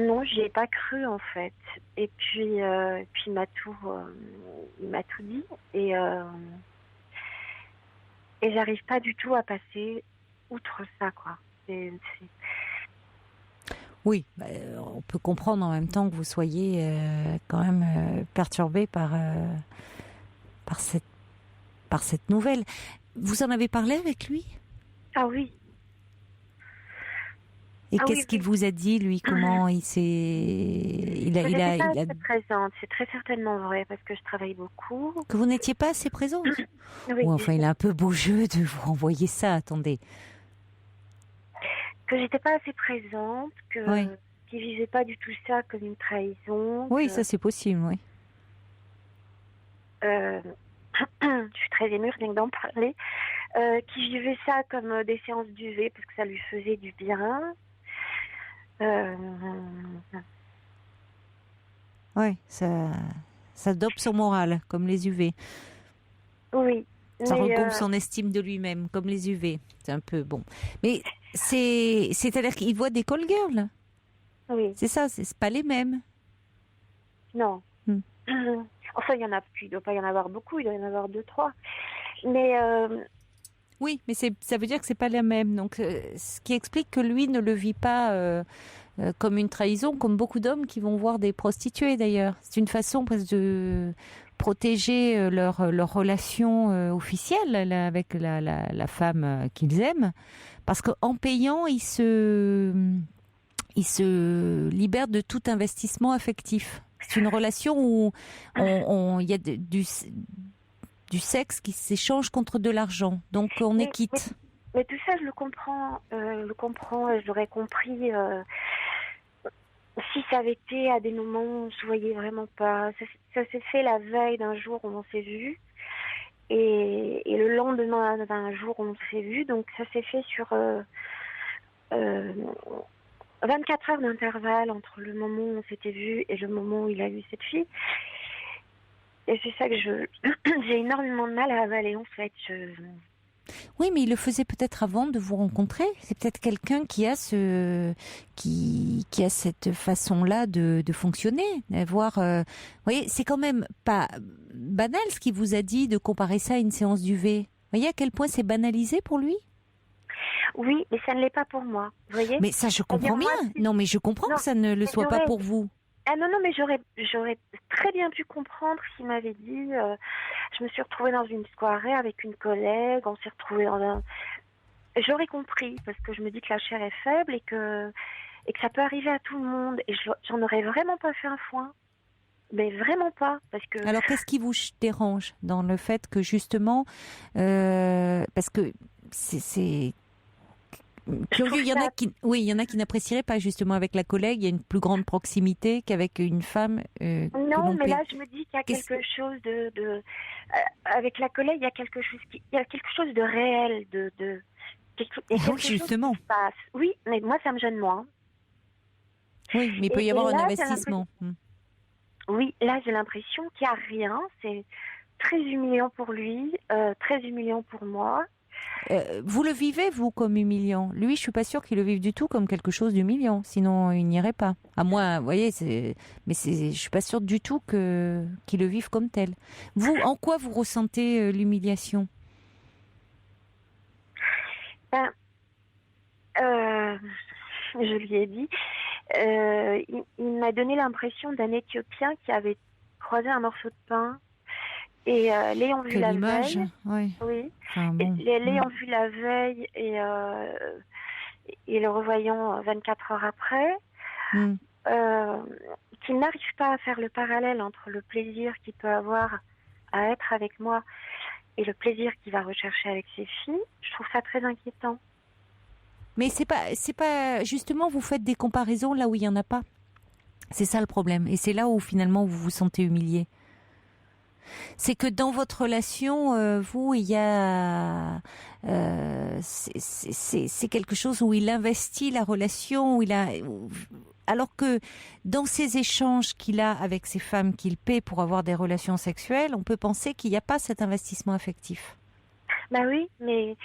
Non, j'y ai pas cru, en fait. Et puis il m'a tout dit. Et j'arrive pas du tout à passer outre ça, quoi. Oui, on peut comprendre en même temps que vous soyez quand même perturbé par cette, par cette nouvelle. Vous en avez parlé avec lui? Ah oui. Et Ah qu'est-ce oui, qu'il oui. vous a dit, lui? Comment il s'est... Il a, Que il j'étais a, pas il a... assez présente, c'est très certainement vrai parce que je travaille beaucoup. Que vous n'étiez pas assez présente? Oui, Ou enfin, il a un peu beau jeu de vous renvoyer ça, attendez. que j'étais pas assez présente, Oui, que qu'il vivait pas du tout ça comme une trahison, oui, que ça c'est possible, oui. euh, je suis très émue rien que d'en parler, qui vivait ça comme des séances d'UV parce que ça lui faisait du bien. Euh, Oui, ça dope son moral, comme les UV. oui, Ça mais regroupe son estime de lui-même, comme les UV. C'est un peu bon. Mais c'est-à-dire qu'il voit des call girls. oui, C'est ça, c'est pas les mêmes. non. Hmm. Enfin, il y en a plus, il doit pas y en avoir beaucoup, il doit y en avoir deux, trois. Mais Oui, mais ça veut dire que c'est pas la même. Donc, ce qui explique que lui ne le vit pas comme une trahison, comme beaucoup d'hommes qui vont voir des prostituées d'ailleurs. C'est une façon presque de protéger leur relation officielle là, avec la femme qu'ils aiment, parce qu'en payant, ils se libèrent de tout investissement affectif. C'est une relation où il y a du sexe qui s'échange contre de l'argent. Donc on est mais, quitte. mais tout ça, je le comprends, et je l'aurais compris si ça avait été à des moments où on se voyait vraiment pas. Ça s'est fait la veille d'un jour où on s'est vu et le lendemain d'un jour où on s'est vu. Donc ça s'est fait sur euh, 24 heures d'intervalle entre le moment où on s'était vu et le moment où il a eu cette fille. Et c'est ça que j'ai énormément de mal à avaler en fait. Oui, mais il le faisait peut-être avant de vous rencontrer. C'est peut-être quelqu'un qui a qui a cette façon-là de fonctionner, d'avoir. Vous voyez, c'est quand même pas banal ce qu'il vous a dit de comparer ça à une séance d'UV. Vous voyez à quel point c'est banalisé pour lui? Oui, mais ça ne l'est pas pour moi. Vous voyez? Mais ça, je comprends C'est-à-dire, bien. moi, Non, mais je comprends non, que ça ne le mais soit pas pour vous. Ah non, non, mais j'aurais très bien pu comprendre s'il m'avait dit je me suis retrouvée dans une soirée avec une collègue, on s'est retrouvés dans un... J'aurais compris, parce que je me dis que la chair est faible et que ça peut arriver à tout le monde. Et j'en aurais vraiment pas fait un foin. Mais vraiment pas, parce que... Alors, qu'est-ce qui vous dérange dans le fait que justement, parce que c'est curieux, il y en a qui, oui, il y en a qui n'apprécieraient pas justement avec la collègue. Il y a une plus grande proximité qu'avec une femme. Non, mais là, je me dis qu'il y a quelque chose avec la collègue, il y a quelque chose de réel, il y a quelque Oui, justement. chose qui se passe. Oui, mais moi, ça me gêne moins. Oui, mais il peut y avoir un investissement. Oui, là, j'ai l'impression qu'il n'y a rien. C'est très humiliant pour lui, très humiliant pour moi. Vous le vivez, vous, comme humiliant. Lui, je suis pas sûre qu'il le vive du tout comme quelque chose d'humiliant. Sinon, il n'irait pas. À moi, vous voyez, je suis pas sûre du tout qu'il le vive comme tel. Vous, en quoi vous ressentez l'humiliation? Ben, je lui ai dit, il m'a donné l'impression d'un Éthiopien qui avait croisé un morceau de pain et l'ayant vu la veille. Oui. Oui. Enfin, bon. L'ayant vu la veille et le revoyant 24 heures après, qu'il n'arrive pas à faire le parallèle entre le plaisir qu'il peut avoir à être avec moi et le plaisir qu'il va rechercher avec ses filles, je trouve ça très inquiétant. Mais c'est pas justement, vous faites des comparaisons là où il y en a pas. C'est ça le problème, et c'est là où finalement vous vous sentez humilié. C'est que dans votre relation, vous, il y a, c'est quelque chose où il investit la relation, alors que dans ces échanges qu'il a avec ces femmes qu'il paie pour avoir des relations sexuelles, on peut penser qu'il n'y a pas cet investissement affectif. Bah oui, mais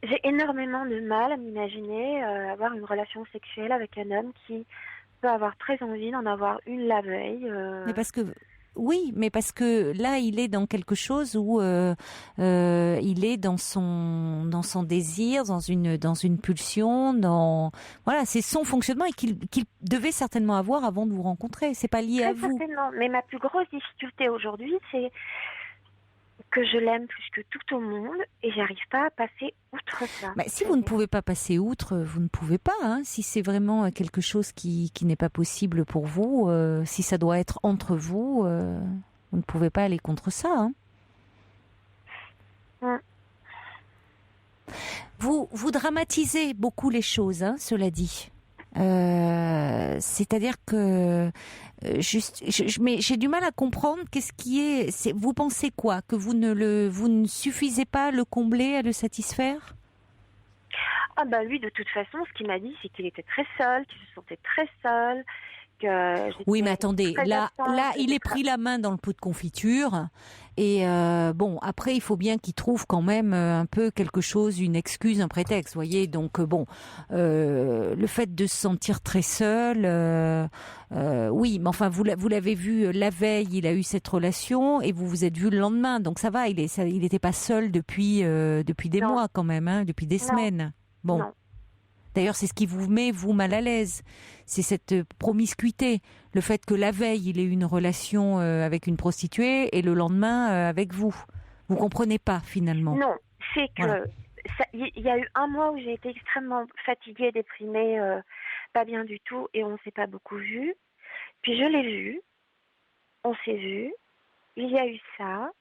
j'ai énormément de mal à m'imaginer avoir une relation sexuelle avec un homme qui peut avoir très envie d'en avoir une la veille. Mais parce que oui, mais parce que là, il est dans quelque chose où il est dans son désir, dans une pulsion, voilà, c'est son fonctionnement et qu'il devait certainement avoir avant de vous rencontrer. C'est pas lié à vous. Certainement. Mais ma plus grosse difficulté aujourd'hui, c'est que je l'aime plus que tout au monde et j'arrive pas à passer outre ça. Si vous ne pouvez pas passer outre, vous ne pouvez pas. Hein. Si c'est vraiment quelque chose qui n'est pas possible pour vous, si ça doit être entre vous, vous ne pouvez pas aller contre ça. Hein. Vous dramatisez beaucoup les choses, hein, cela dit. C'est-à-dire que mais j'ai du mal à comprendre qu'est-ce qui est. Vous pensez quoi? Que vous ne suffisez pas à le combler, à le satisfaire? Ah lui, de toute façon, ce qu'il m'a dit, c'est qu'il était très seul, qu'il se sentait très seul. Oui, mais attendez, là, il est pris la main dans le pot de confiture. Et après, il faut bien qu'il trouve quand même un peu quelque chose, une excuse, un prétexte, voyez. Donc le fait de se sentir très seul, oui, mais enfin, vous l'avez vu la veille, il a eu cette relation, et vous vous êtes vu le lendemain. Donc ça va, il n'était pas seul depuis des mois quand même, hein, depuis des semaines. Bon. Non. D'ailleurs, c'est ce qui vous met, vous, mal à l'aise. C'est cette promiscuité. Le fait que la veille, il ait eu une relation avec une prostituée et le lendemain avec vous. Vous comprenez pas, finalement. Non, c'est que il y a eu un mois où j'ai été extrêmement fatiguée, déprimée, pas bien du tout, et on ne s'est pas beaucoup vu. Puis je l'ai vu, on s'est vu, il y a eu ça.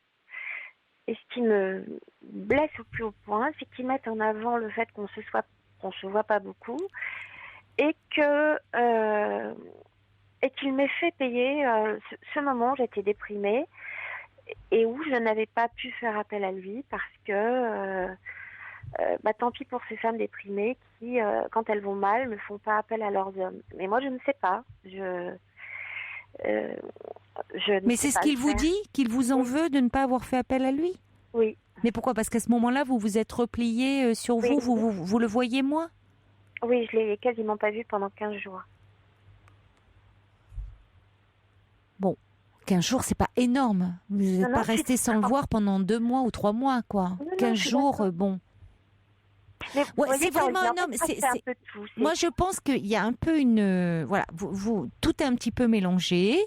Et ce qui me blesse au plus haut point, c'est qu'ils mettent en avant le fait qu'on se voit pas beaucoup, et qu'il m'ait fait payer ce moment où j'étais déprimée et où je n'avais pas pu faire appel à lui parce que tant pis pour ces femmes déprimées qui, quand elles vont mal, ne font pas appel à leurs hommes. Mais moi, je ne sais pas. Mais c'est ce qu'il vous dit, qu'il vous en veut de ne pas avoir fait appel à lui? Oui. Mais pourquoi? Parce qu'à ce moment-là, vous vous êtes replié sur vous, vous le voyez moins? Oui, je l'ai quasiment pas vu pendant 15 jours. Bon, 15 jours, c'est pas énorme. Vous n'êtes pas resté sans le voir pendant 2 mois ou 3 mois, quoi. 15 jours, bon. Ouais, c'est vraiment un homme. Moi, je pense qu'il y a un peu une... voilà, tout est un petit peu mélangé.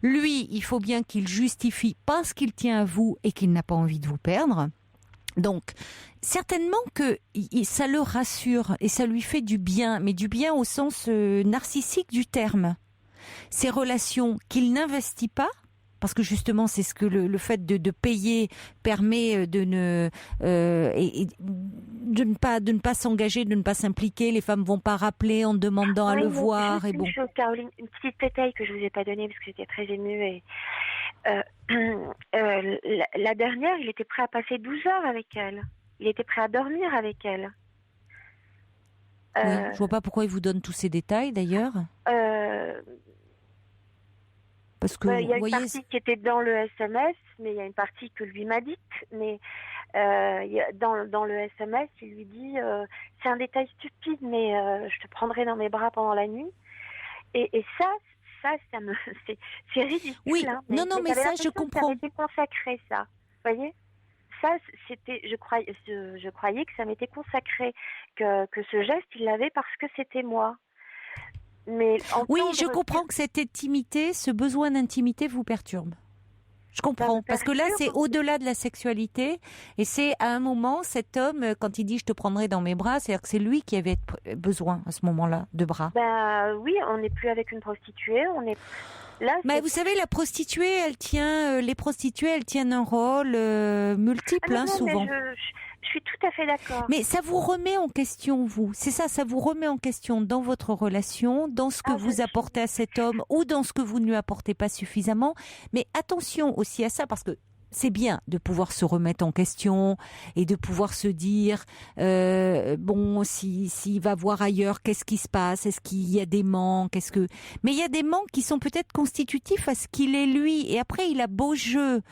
Lui, il faut bien qu'il justifie parce qu'il tient à vous et qu'il n'a pas envie de vous perdre. Donc, certainement que ça le rassure et ça lui fait du bien, mais du bien au sens narcissique du terme. Ces relations qu'il n'investit pas, parce que justement, c'est ce que le fait de payer permet de ne pas s'engager, de ne pas s'impliquer. Les femmes vont pas rappeler en demandant à le voir. Et bon. Caroline, une petite détail que je vous ai pas donné parce que j'étais très émue. Et la dernière, il était prêt à passer 12 heures avec elle. Il était prêt à dormir avec elle. Je vois pas pourquoi il vous donne tous ces détails d'ailleurs. Parce que il y a une partie qui était dans le SMS, mais il y a une partie que lui m'a dite. Mais dans le SMS, il lui dit c'est un détail stupide, mais je te prendrai dans mes bras pendant la nuit. Et ça me c'est ridicule. Oui, hein, mais ça je comprends. Ça m'était consacré, ça. Vous voyez, ça c'était, je croyais que ça m'était consacré, que ce geste il l'avait parce que c'était moi. Mais oui, je comprends que cette intimité, ce besoin d'intimité vous perturbe. Je comprends, parce que là, c'est au-delà de la sexualité, et c'est à un moment, cet homme, quand il dit « je te prendrai dans mes bras », c'est-à-dire que c'est lui qui avait besoin, à ce moment-là, de bras. Oui, on n'est plus avec une prostituée, on est... Là, mais vous savez, la prostituée, les prostituées, elles tiennent un rôle multiple, souvent. Je suis tout à fait d'accord. Mais ça vous remet en question, vous. C'est ça vous remet en question dans votre relation, dans ce que vous apportez à cet homme ou dans ce que vous ne lui apportez pas suffisamment. Mais attention aussi à ça, parce que c'est bien de pouvoir se remettre en question et de pouvoir se dire s'il va voir ailleurs, qu'est-ce qui se passe, est-ce qu'il y a des manques, mais il y a des manques qui sont peut-être constitutifs à ce qu'il est lui, et après il a beau jeu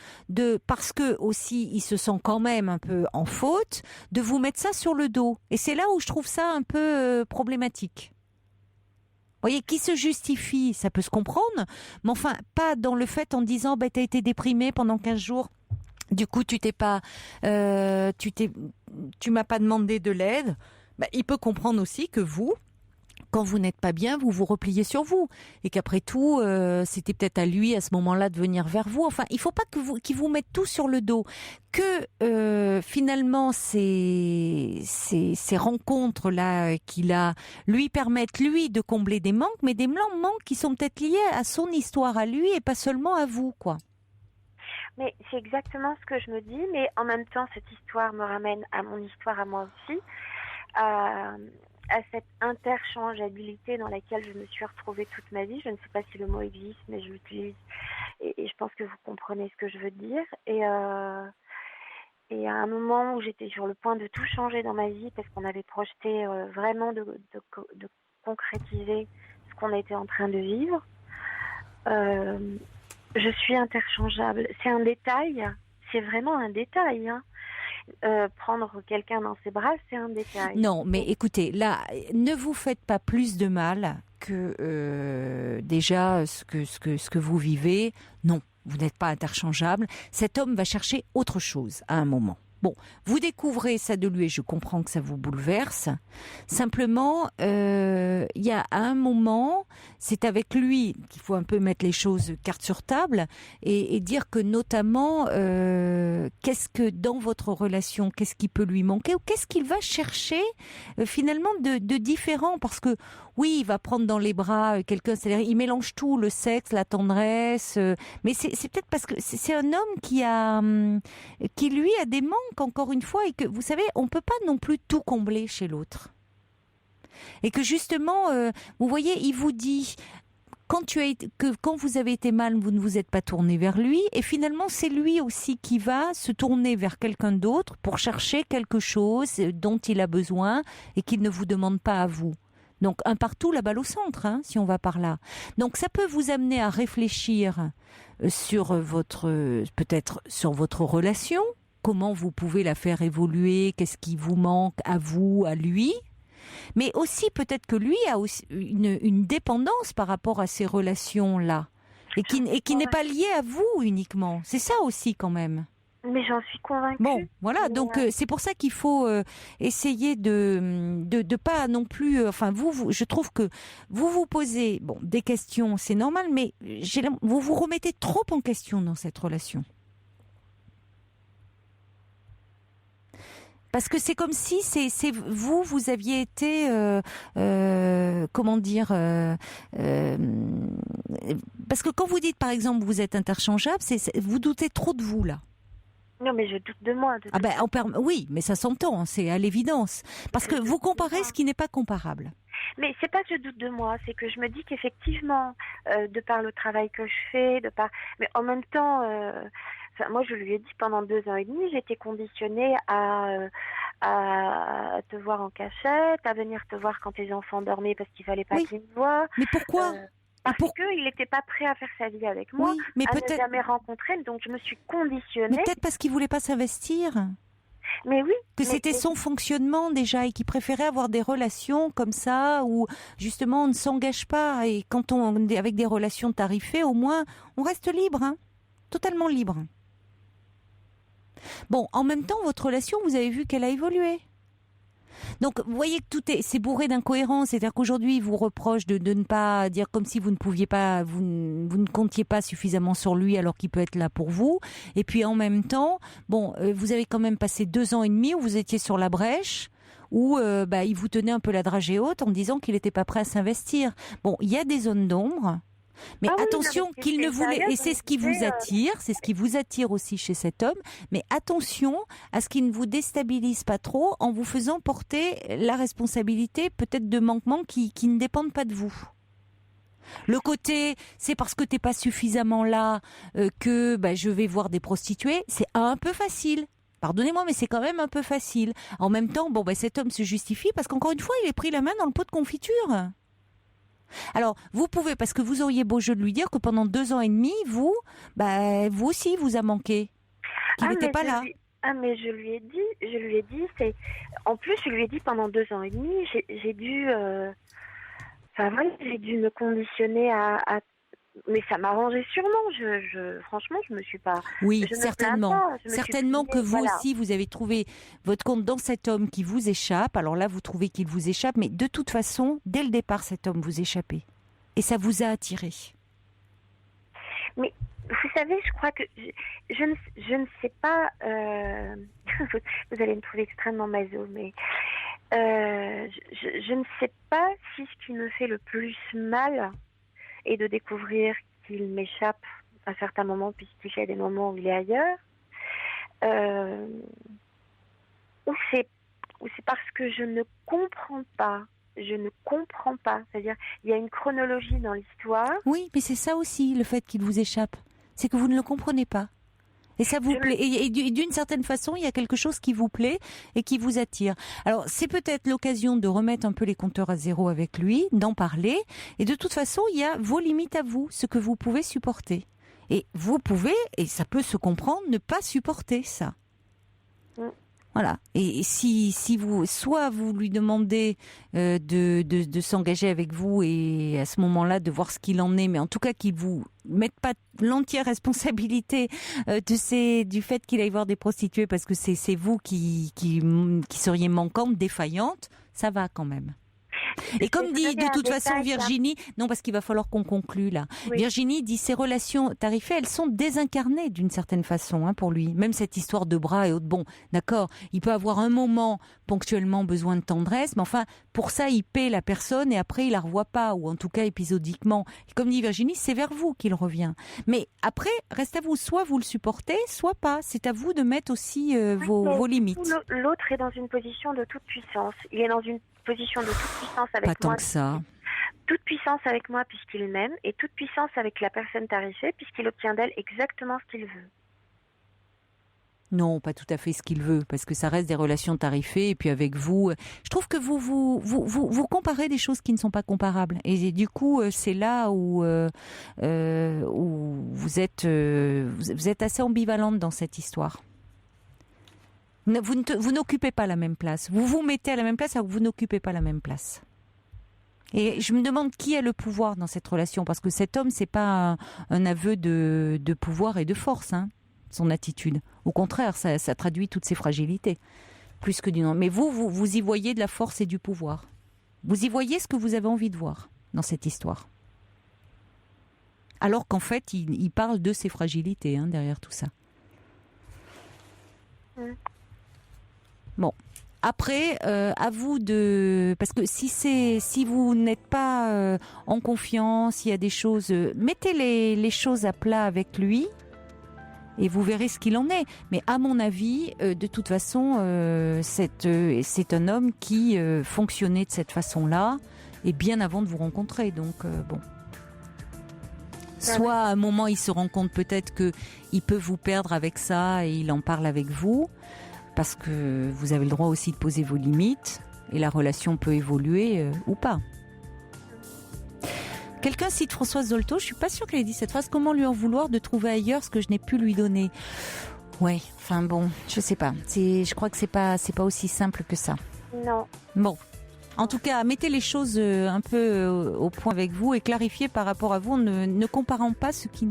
parce que aussi il se sent quand même un peu en faute de vous mettre ça sur le dos, et c'est là où je trouve ça un peu problématique. voyez, qui se justifie, ça peut se comprendre, mais enfin, pas dans le fait en disant, t'as été déprimé pendant 15 jours, du coup, tu m'as pas demandé de l'aide. Il peut comprendre aussi que vous, quand vous n'êtes pas bien, vous vous repliez sur vous. Et qu'après tout, c'était peut-être à lui, à ce moment-là, de venir vers vous. Enfin, il ne faut pas qu'il vous mette tout sur le dos. Que finalement, ces rencontres-là qu'il a, lui permettent, lui, de combler des manques, mais des manques qui sont peut-être liés à son histoire à lui et pas seulement à vous, quoi. Mais c'est exactement ce que je me dis, mais en même temps, cette histoire me ramène à mon histoire à moi aussi, à cette interchangeabilité dans laquelle je me suis retrouvée toute ma vie. Je ne sais pas si le mot existe, mais je l'utilise et je pense que vous comprenez ce que je veux dire. Et à un moment où j'étais sur le point de tout changer dans ma vie parce qu'on avait projeté vraiment de concrétiser ce qu'on était en train de vivre, je suis interchangeable. C'est un détail, c'est vraiment un détail, hein. Prendre quelqu'un dans ses bras, c'est un détail. Non, mais écoutez, là, ne vous faites pas plus de mal que déjà ce que vous vivez. Non, vous n'êtes pas interchangeable. Cet homme va chercher autre chose à un moment. Bon, vous découvrez ça de lui et je comprends que ça vous bouleverse. Simplement, il y a un moment, c'est avec lui qu'il faut un peu mettre les choses carte sur table et dire que notamment, qu'est-ce que dans votre relation, qu'est-ce qui peut lui manquer ou qu'est-ce qu'il va chercher finalement de différent, parce que oui, il va prendre dans les bras quelqu'un, c'est-à-dire il mélange tout, le sexe, la tendresse, mais c'est peut-être parce que c'est un homme qui lui a des manques encore une fois et que vous savez, on peut pas non plus tout combler chez l'autre. Et que justement, vous voyez, il vous dit quand vous avez été mal, vous ne vous êtes pas tourné vers lui et finalement c'est lui aussi qui va se tourner vers quelqu'un d'autre pour chercher quelque chose dont il a besoin et qu'il ne vous demande pas à vous. Donc un partout, la balle au centre, hein, si on va par là. Donc ça peut vous amener à réfléchir peut-être sur votre relation, comment vous pouvez la faire évoluer, qu'est-ce qui vous manque à vous, à lui, mais aussi peut-être que lui a aussi une dépendance par rapport à ces relations-là et qui n'est pas liée à vous uniquement. C'est ça aussi quand même. Mais j'en suis convaincue. Bon, voilà, donc c'est pour ça qu'il faut essayer de pas non plus. Enfin, je trouve que vous posez des questions, c'est normal, mais vous vous remettez trop en question dans cette relation. Parce que c'est comme si vous aviez été comment dire parce que quand vous dites par exemple vous êtes interchangeable, vous doutez trop de vous là. Non, mais je doute de moi. Oui, mais ça s'entend, c'est à l'évidence. Parce que vous comparez ce qui n'est pas comparable. Mais c'est pas que je doute de moi, c'est que je me dis qu'effectivement, de par le travail que je fais, mais en même temps, moi je lui ai dit pendant 2 ans et demi, j'étais conditionnée à te voir en cachette, à venir te voir quand tes enfants dormaient parce qu'il fallait pas qu'ils me voient. Mais pourquoi Parce qu'il n'était pas prêt à faire sa vie avec moi, oui, mais à ne jamais rencontrer, donc je me suis conditionnée. Mais peut-être parce qu'il voulait pas s'investir. Mais oui. Que c'était son fonctionnement déjà et qu'il préférait avoir des relations comme ça où justement on ne s'engage pas et quand on est avec des relations tarifées, au moins on reste libre, hein, totalement libre. Bon, en même temps, votre relation, vous avez vu qu'elle a évolué. Donc, vous voyez que c'est bourré d'incohérences. C'est-à-dire qu'aujourd'hui, il vous reproche de ne pas dire comme si vous ne pouviez pas, vous ne comptiez pas suffisamment sur lui alors qu'il peut être là pour vous. Et puis, en même temps, vous avez quand même passé 2 ans et demi où vous étiez sur la brèche, où il vous tenait un peu la dragée haute en disant qu'il n'était pas prêt à s'investir. Bon, il y a des zones d'ombre. Mais attention qu'il ne voulait, et c'est ce qui vous attire, c'est ce qui vous attire aussi chez cet homme, mais attention à ce qu'il ne vous déstabilise pas trop en vous faisant porter la responsabilité peut-être de manquements qui ne dépendent pas de vous. Le côté, c'est parce que t'es pas suffisamment là que je vais voir des prostituées, c'est un peu facile. Pardonnez-moi, mais c'est quand même un peu facile. En même temps, cet homme se justifie parce qu'encore une fois, il est pris la main dans le pot de confiture. Alors, vous pouvez, parce que vous auriez beau jeu de lui dire que pendant 2 ans et demi, vous aussi, vous a manqué, qu'il n'était pas là. Mais je lui ai dit, en plus, je lui ai dit pendant 2 ans et demi, j'ai dû Enfin, voilà, j'ai dû me conditionner à... Mais ça m'arrangeait sûrement. Franchement, je me suis pas... Oui, je me certainement. plains pas, je me suis Certainement que plainte, vous voilà. aussi, vous avez trouvé votre compte dans cet homme qui vous échappe. Alors là, vous trouvez qu'il vous échappe, mais de toute façon, dès le départ, cet homme vous échappait. Et ça vous a attiré. Mais vous savez, je crois que je ne sais pas. Vous allez me trouver extrêmement maso, mais je ne sais pas si ce qui me fait le plus mal est de découvrir qu'il m'échappe à certains moments, puisqu'il y a des moments où il est ailleurs, ou c'est parce que je ne comprends pas. Je ne comprends pas. C'est-à-dire, il y a une chronologie dans l'histoire. Oui, mais c'est ça aussi, le fait qu'il vous échappe. C'est que vous ne le comprenez pas. Et ça vous plaît. Et d'une certaine façon, il y a quelque chose qui vous plaît et qui vous attire. Alors, c'est peut-être l'occasion de remettre un peu les compteurs à zéro avec lui, d'en parler. Et de toute façon, il y a vos limites à vous, ce que vous pouvez supporter. Et vous pouvez, et ça peut se comprendre, ne pas supporter ça. Voilà. Et si vous, soit vous lui demandez de s'engager avec vous et à ce moment-là de voir ce qu'il en est, mais en tout cas qu'il vous mette pas l'entière responsabilité du fait qu'il aille voir des prostituées parce que c'est vous qui seriez manquante, défaillante, ça va quand même. Et comme dit de toute façon Virginie, non parce qu'il va falloir qu'on conclue là. Oui. Virginie dit ces relations tarifées, elles sont désincarnées d'une certaine façon pour lui. Même cette histoire de bras et autres, bon, d'accord, il peut avoir un moment ponctuellement besoin de tendresse, mais enfin pour ça il paie la personne et après il la revoit pas ou en tout cas épisodiquement. Et comme dit Virginie, c'est vers vous qu'il revient. Mais après reste à vous, soit vous le supportez, soit pas. C'est à vous de mettre aussi vos limites. L'autre est dans une position de toute puissance. Il est dans une position de toute puissance avec moi. Pas tant que ça. Toute puissance avec moi puisqu'il m'aime et toute puissance avec la personne tarifée puisqu'il obtient d'elle exactement ce qu'il veut. Non, pas tout à fait ce qu'il veut, parce que ça reste des relations tarifées. Et puis avec vous, je trouve que vous comparez des choses qui ne sont pas comparables. Et du coup, c'est là où vous êtes assez ambivalente dans cette histoire. Vous n'occupez pas la même place. Vous vous mettez à la même place alors que vous n'occupez pas la même place. Et je me demande qui a le pouvoir dans cette relation, parce que cet homme, c'est pas un aveu de pouvoir et de force, son attitude. Au contraire, ça traduit toutes ses fragilités, plus que du non. Mais vous y voyez de la force et du pouvoir. Vous y voyez ce que vous avez envie de voir dans cette histoire. Alors qu'en fait, il parle de ses fragilités derrière tout ça. Bon, après, à vous de... Parce que si vous n'êtes pas en confiance, il y a des choses... mettez les choses à plat avec lui et vous verrez ce qu'il en est. Mais à mon avis, de toute façon, c'est un homme qui fonctionnait de cette façon-là et bien avant de vous rencontrer. Donc, bon... Soit à un moment, il se rend compte peut-être qu'il peut vous perdre avec ça et il en parle avec vous. Parce que vous avez le droit aussi de poser vos limites et la relation peut évoluer ou pas. Quelqu'un cite Françoise Dolto, je suis pas sûre qu'elle ait dit cette phrase. Comment lui en vouloir de trouver ailleurs ce que je n'ai pu lui donner? Ouais, enfin bon, je sais pas. Je crois que c'est pas aussi simple que ça. Non. Bon. En tout cas, mettez les choses un peu au point avec vous et clarifiez par rapport à vous, ne comparant pas ce qui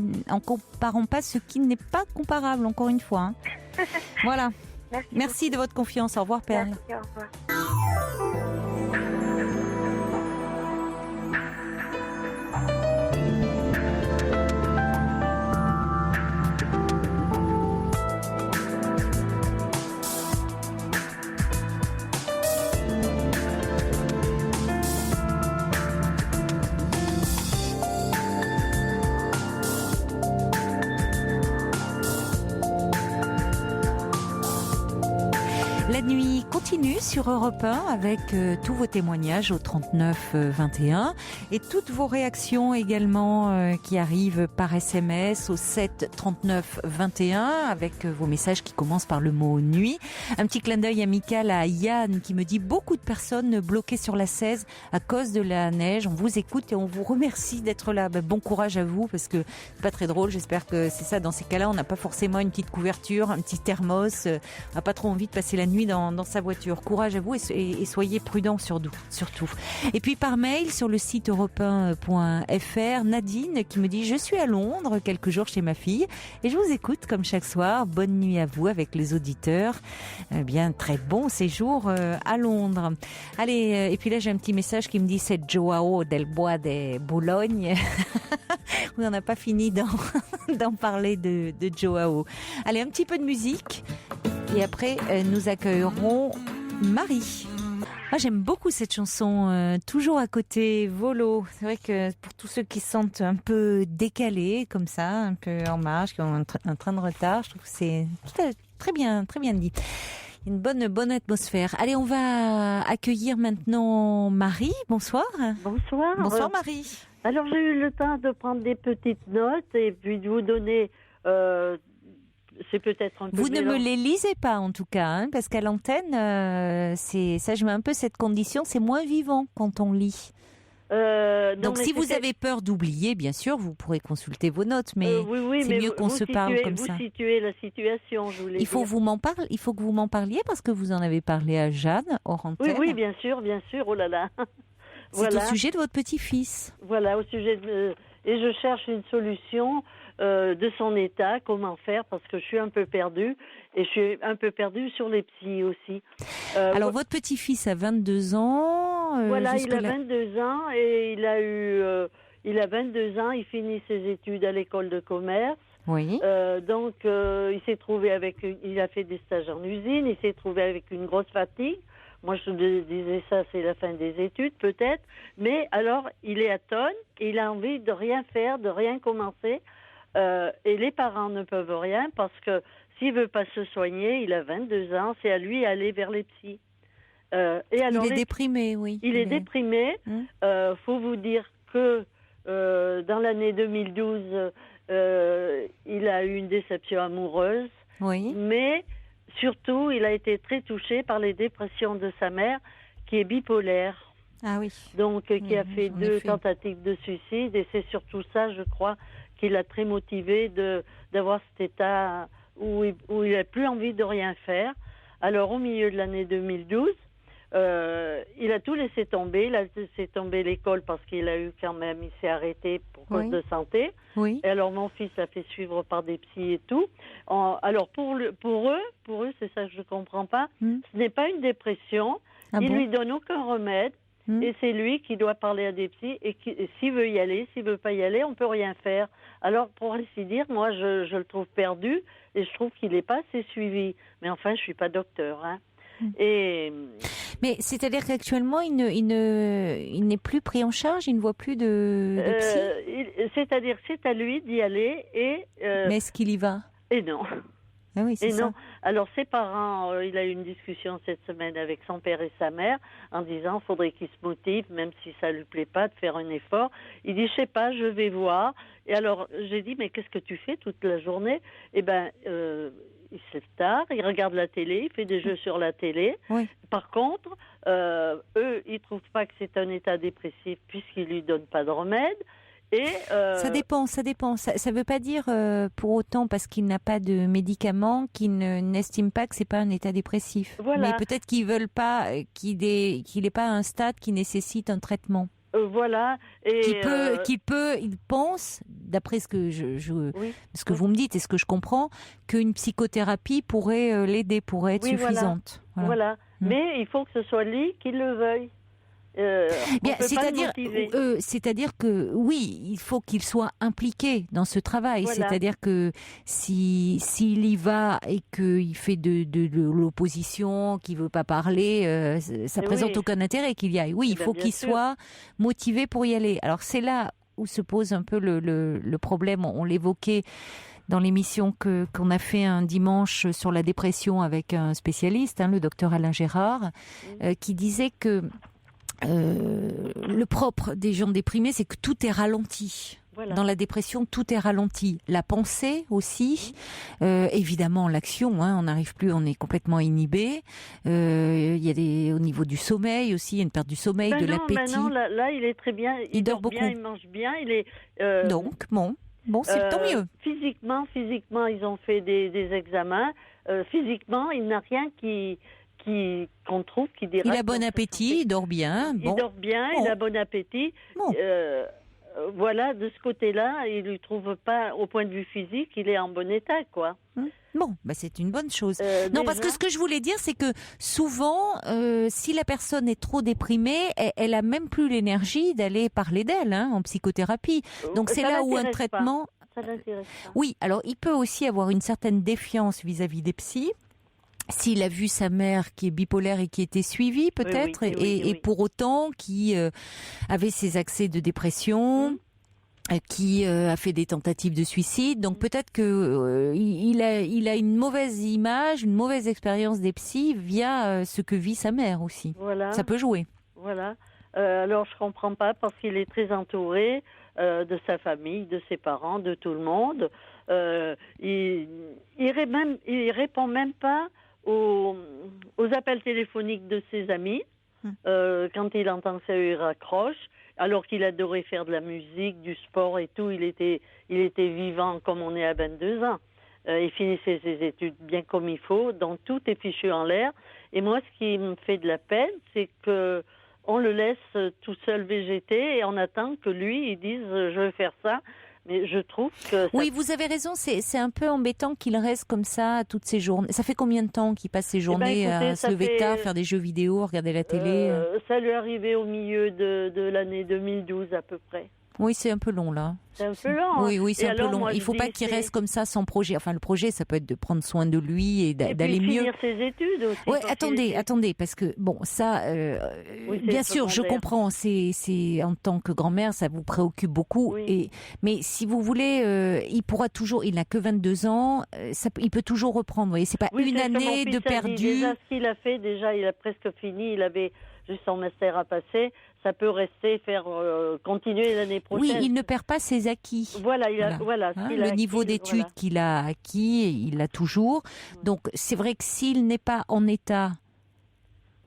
n'est pas comparable, encore une fois. Voilà. Merci de votre confiance. Au revoir, Père. Merci, au revoir. La nuit continue sur Europe 1 avec tous vos témoignages au 39 21 et toutes vos réactions également qui arrivent par SMS au 7 39 21 avec vos messages qui commencent par le mot nuit. Un petit clin d'œil amical à Yann qui me dit beaucoup de personnes bloquées sur la 16 à cause de la neige. On vous écoute et on vous remercie d'être là. Bon courage à vous parce que c'est pas très drôle. J'espère que c'est ça. Dans ces cas-là, on n'a pas forcément une petite couverture, un petit thermos. On n'a pas trop envie de passer la nuit dans sa voiture. Arthur. Courage à vous et soyez prudents surtout. Et puis par mail sur le site europe1.fr, Nadine qui me dit « Je suis à Londres, quelques jours chez ma fille et je vous écoute comme chaque soir. Bonne nuit à vous avec les auditeurs. Bien, très bon séjour à Londres. » Allez, et puis là j'ai un petit message qui me dit « C'est Joao del Bois de Boulogne. » On n'a pas fini d'en parler de Joao. Allez, un petit peu de musique et après nous accueillerons Marie. Moi, j'aime beaucoup cette chanson, toujours à côté, Volo. C'est vrai que pour tous ceux qui se sentent un peu décalés, comme ça, un peu en marge, qui ont un train de retard, je trouve que c'est très bien dit. Une bonne atmosphère. Allez, on va accueillir maintenant Marie. Bonsoir. Bonsoir. Bonsoir Marie. Alors j'ai eu le temps de prendre des petites notes et puis de vous donner... c'est peut-être un peu... Vous ne me les lisez pas en tout cas, hein, parce qu'à l'antenne, je mets un peu cette condition, c'est moins vivant quand on lit. Donc si vous avez peur d'oublier, bien sûr, vous pourrez consulter vos notes, mais c'est mieux qu'on se parle comme ça. Vous situez la situation, je voulais dire. Il faut que vous m'en parliez parce que vous en avez parlé à Jeanne hors antenne. Oui, bien sûr, oh là là. C'est au sujet de votre petit-fils. Voilà, au sujet de... Et je cherche une solution de son état, comment faire, parce que je suis un peu perdue, et je suis un peu perdue sur les psys aussi. Alors, votre petit-fils a 22 ans. Voilà, il a 22 ans, et il a 22 ans, il finit ses études à l'école de commerce. Oui. Donc, il s'est trouvé il a fait des stages en usine, il s'est trouvé avec une grosse fatigue. Moi, je disais ça, c'est la fin des études, peut-être. Mais alors, il est atone, il a envie de rien faire, de rien commencer. Et les parents ne peuvent rien parce que s'il veut pas se soigner, il a 22 ans, c'est à lui d'aller vers les psys. Et alors, il est déprimé, oui. Il est déprimé. Faut vous dire que dans l'année 2012, il a eu une déception amoureuse. Oui. Mais... surtout, il a été très touché par les dépressions de sa mère, qui est bipolaire. Ah oui. Donc, qui a fait 2 tentatives de suicide. Et c'est surtout ça, je crois, qui l'a très motivé d'avoir cet état où il n'a plus envie de rien faire. Alors, au milieu de l'année 2012, il a tout laissé tomber. Il a laissé tomber l'école parce qu'il a eu quand même, il s'est arrêté pour cause de santé. Oui. Et alors mon fils l'a fait suivre par des psys et tout. Alors pour eux, c'est ça que je comprends pas. Ce n'est pas une dépression. Ils lui donnent aucun remède. Et c'est lui qui doit parler à des psys. Et s'il veut y aller, s'il veut pas y aller, on peut rien faire. Alors pour ainsi dire, moi je le trouve perdu et je trouve qu'il n'est pas assez suivi. Mais enfin, je suis pas docteur, hein. Mais c'est-à-dire qu'actuellement, il n'est plus pris en charge, il ne voit plus de psy. C'est-à-dire, c'est à lui d'y aller et. Mais est-ce qu'il y va? Et non. Ah oui, c'est ça. Non. Alors ses parents, il a eu une discussion cette semaine avec son père et sa mère en disant faudrait qu'il se motive, même si ça lui plaît pas, de faire un effort. Il dit je sais pas, je vais voir. Et alors j'ai dit mais qu'est-ce que tu fais toute la journée? Eh ben il se lève tard, il regarde la télé, il fait des jeux sur la télé. Oui. Par contre, eux, ils trouvent pas que c'est un état dépressif puisqu'ils lui donnent pas de remède. Et ça dépend. Ça veut pas dire pour autant parce qu'il n'a pas de médicaments qu'il n'estime pas que c'est pas un état dépressif. Voilà. Mais peut-être qu'ils veulent pas qu'il est pas à un stade qui nécessite un traitement. Voilà. Et il pense, d'après ce que ce que vous me dites et ce que je comprends, qu'une psychothérapie pourrait l'aider, pourrait être suffisante. Voilà. Mais il faut que ce soit lui qui le veuille. Bien, c'est-à-dire que oui, il faut qu'il soit impliqué dans ce travail. Voilà. C'est-à-dire que s'il y va et qu'il fait de l'opposition, qu'il veut pas parler, ça présente aucun intérêt qu'il y aille. Oui, il faut qu'il soit motivé pour y aller. Alors c'est là où se pose un peu le problème. On l'évoquait dans l'émission qu'on a fait un dimanche sur la dépression avec un spécialiste, le docteur Alain Gérard, qui disait que le propre des gens déprimés, c'est que tout est ralenti. Voilà. Dans la dépression, tout est ralenti. La pensée aussi, évidemment l'action. On n'arrive plus, on est complètement inhibé. Il y a au niveau du sommeil aussi, il y a une perte du sommeil, de l'appétit. Non, là, il est très bien. Il dort beaucoup. Bien, il mange bien. Il est. Donc bon, c'est tant mieux. Physiquement, ils ont fait des examens. Physiquement, il n'a rien qui qu'on trouve qui dérape. Il a bon appétit, il dort bien. Il dort bien, il a bon appétit. Bon. Voilà, de ce côté-là, il lui trouve pas, au point de vue physique, il est en bon état, quoi. Bon, c'est une bonne chose. Non, déjà... parce que ce que je voulais dire, c'est que souvent, si la personne est trop déprimée, elle a même plus l'énergie d'aller parler d'elle en psychothérapie. Donc c'est là où un traitement... Ça l'intéresse pas. Oui, alors il peut aussi avoir une certaine défiance vis-à-vis des psys. S'il a vu sa mère qui est bipolaire et qui était suivie peut-être, et pour autant qui avait ses accès de dépression, qui a fait des tentatives de suicide, donc peut-être que il a une mauvaise image, une mauvaise expérience des psys via ce que vit sa mère aussi. Voilà. Ça peut jouer. Voilà. Alors je comprends pas parce qu'il est très entouré de sa famille, de ses parents, de tout le monde. Il répond même pas aux appels téléphoniques de ses amis. Quand il entend ça, il raccroche. Alors qu'il adorait faire de la musique, du sport et tout, il était vivant comme on est à 22 ans. Il finissait ses études bien comme il faut, donc tout est fichu en l'air. Et moi, ce qui me fait de la peine, c'est que on le laisse tout seul végéter et on attend que lui, il dise « je vais faire ça ». Mais je trouve que... Oui, vous avez raison, c'est un peu embêtant qu'il reste comme ça toutes ces journées. Ça fait combien de temps qu'il passe ses journées à se lever tard, faire des jeux vidéo, regarder la télé Ça lui est arrivé au milieu de l'année 2012 à peu près. Oui, c'est un peu long là. C'est un peu long. Oui, c'est un peu long. Il ne faut pas qu'il reste comme ça sans projet. Enfin, le projet, ça peut être de prendre soin de lui et d'aller mieux. Finir ses études aussi. Oui, attendez, parce que bon, ça, bien sûr, je comprends. C'est en tant que grand-mère, ça vous préoccupe beaucoup. Oui. Mais si vous voulez, il pourra toujours. Il n'a que 22 ans. Il peut toujours reprendre. Vous voyez, c'est pas une année de perdu. Déjà, ce qu'il a fait, il a presque fini. Il avait juste son master à passer. Ça peut rester, continuer l'année prochaine. Oui, il ne perd pas ses acquis. Voilà. Le niveau d'études qu'il a acquis, il l'a toujours. Donc, c'est vrai que s'il n'est pas en état,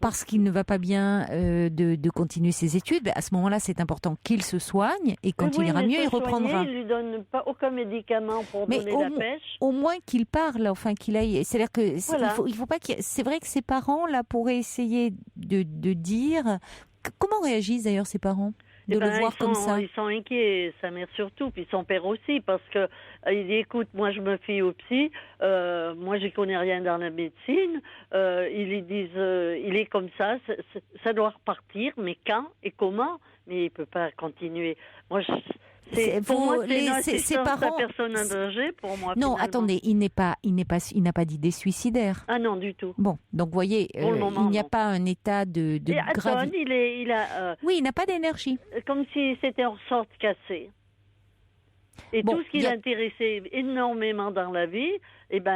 parce qu'il ne va pas bien, de continuer ses études, à ce moment-là, c'est important qu'il se soigne et quand il ira mieux, il reprendra. Il ne lui donne pas aucun médicament pour donner la pêche. Au moins qu'il parle, enfin qu'il aille. C'est-à-dire que il faut pas c'est vrai que ses parents là pourraient essayer de dire. Comment réagissent d'ailleurs ses parents de le voir comme ça? Ils sont inquiets, sa mère surtout, puis son père aussi, parce que il dit écoute, moi je me fie au psy, moi j'y connais rien dans la médecine, ils lui disent il est comme ça doit repartir, mais quand et comment? Mais il peut pas continuer. Moi pour moi, ses parents, sa personne en danger, pour moi. Non, finalement. Attendez, il n'a pas d'idée suicidaire. Ah non, du tout. Bon, donc vous voyez, il n'y a pas un état de gravité. Oui, il n'a pas d'énergie. Comme si c'était en sorte cassé. Et tout ce qui l'intéressait énormément dans la vie, il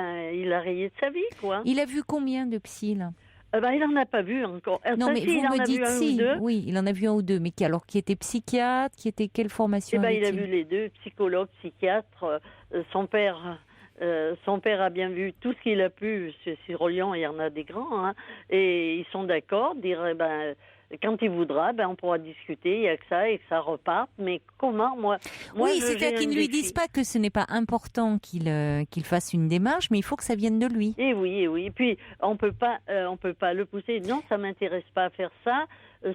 a rayé de sa vie, quoi. Il a vu combien de psy, là? Il n'en a pas vu encore. Non, mais vous me dites si. Oui, il en a vu un ou deux. Mais qui était psychiatre, qui était quelle formation? Il a vu les deux, psychologue, psychiatre. Son père a bien vu tout ce qu'il a pu. Sur Lyon, il y en a des grands. Et ils sont d'accord, dire quand il voudra, on pourra discuter, il n'y a que ça et que ça reparte. Mais comment, moi oui, c'est-à-dire qu'ils ne lui disent pas que ce n'est pas important qu'il fasse une démarche, mais il faut que ça vienne de lui. Et oui. Et puis, on peut pas le pousser. Non, ça m'intéresse pas à faire ça.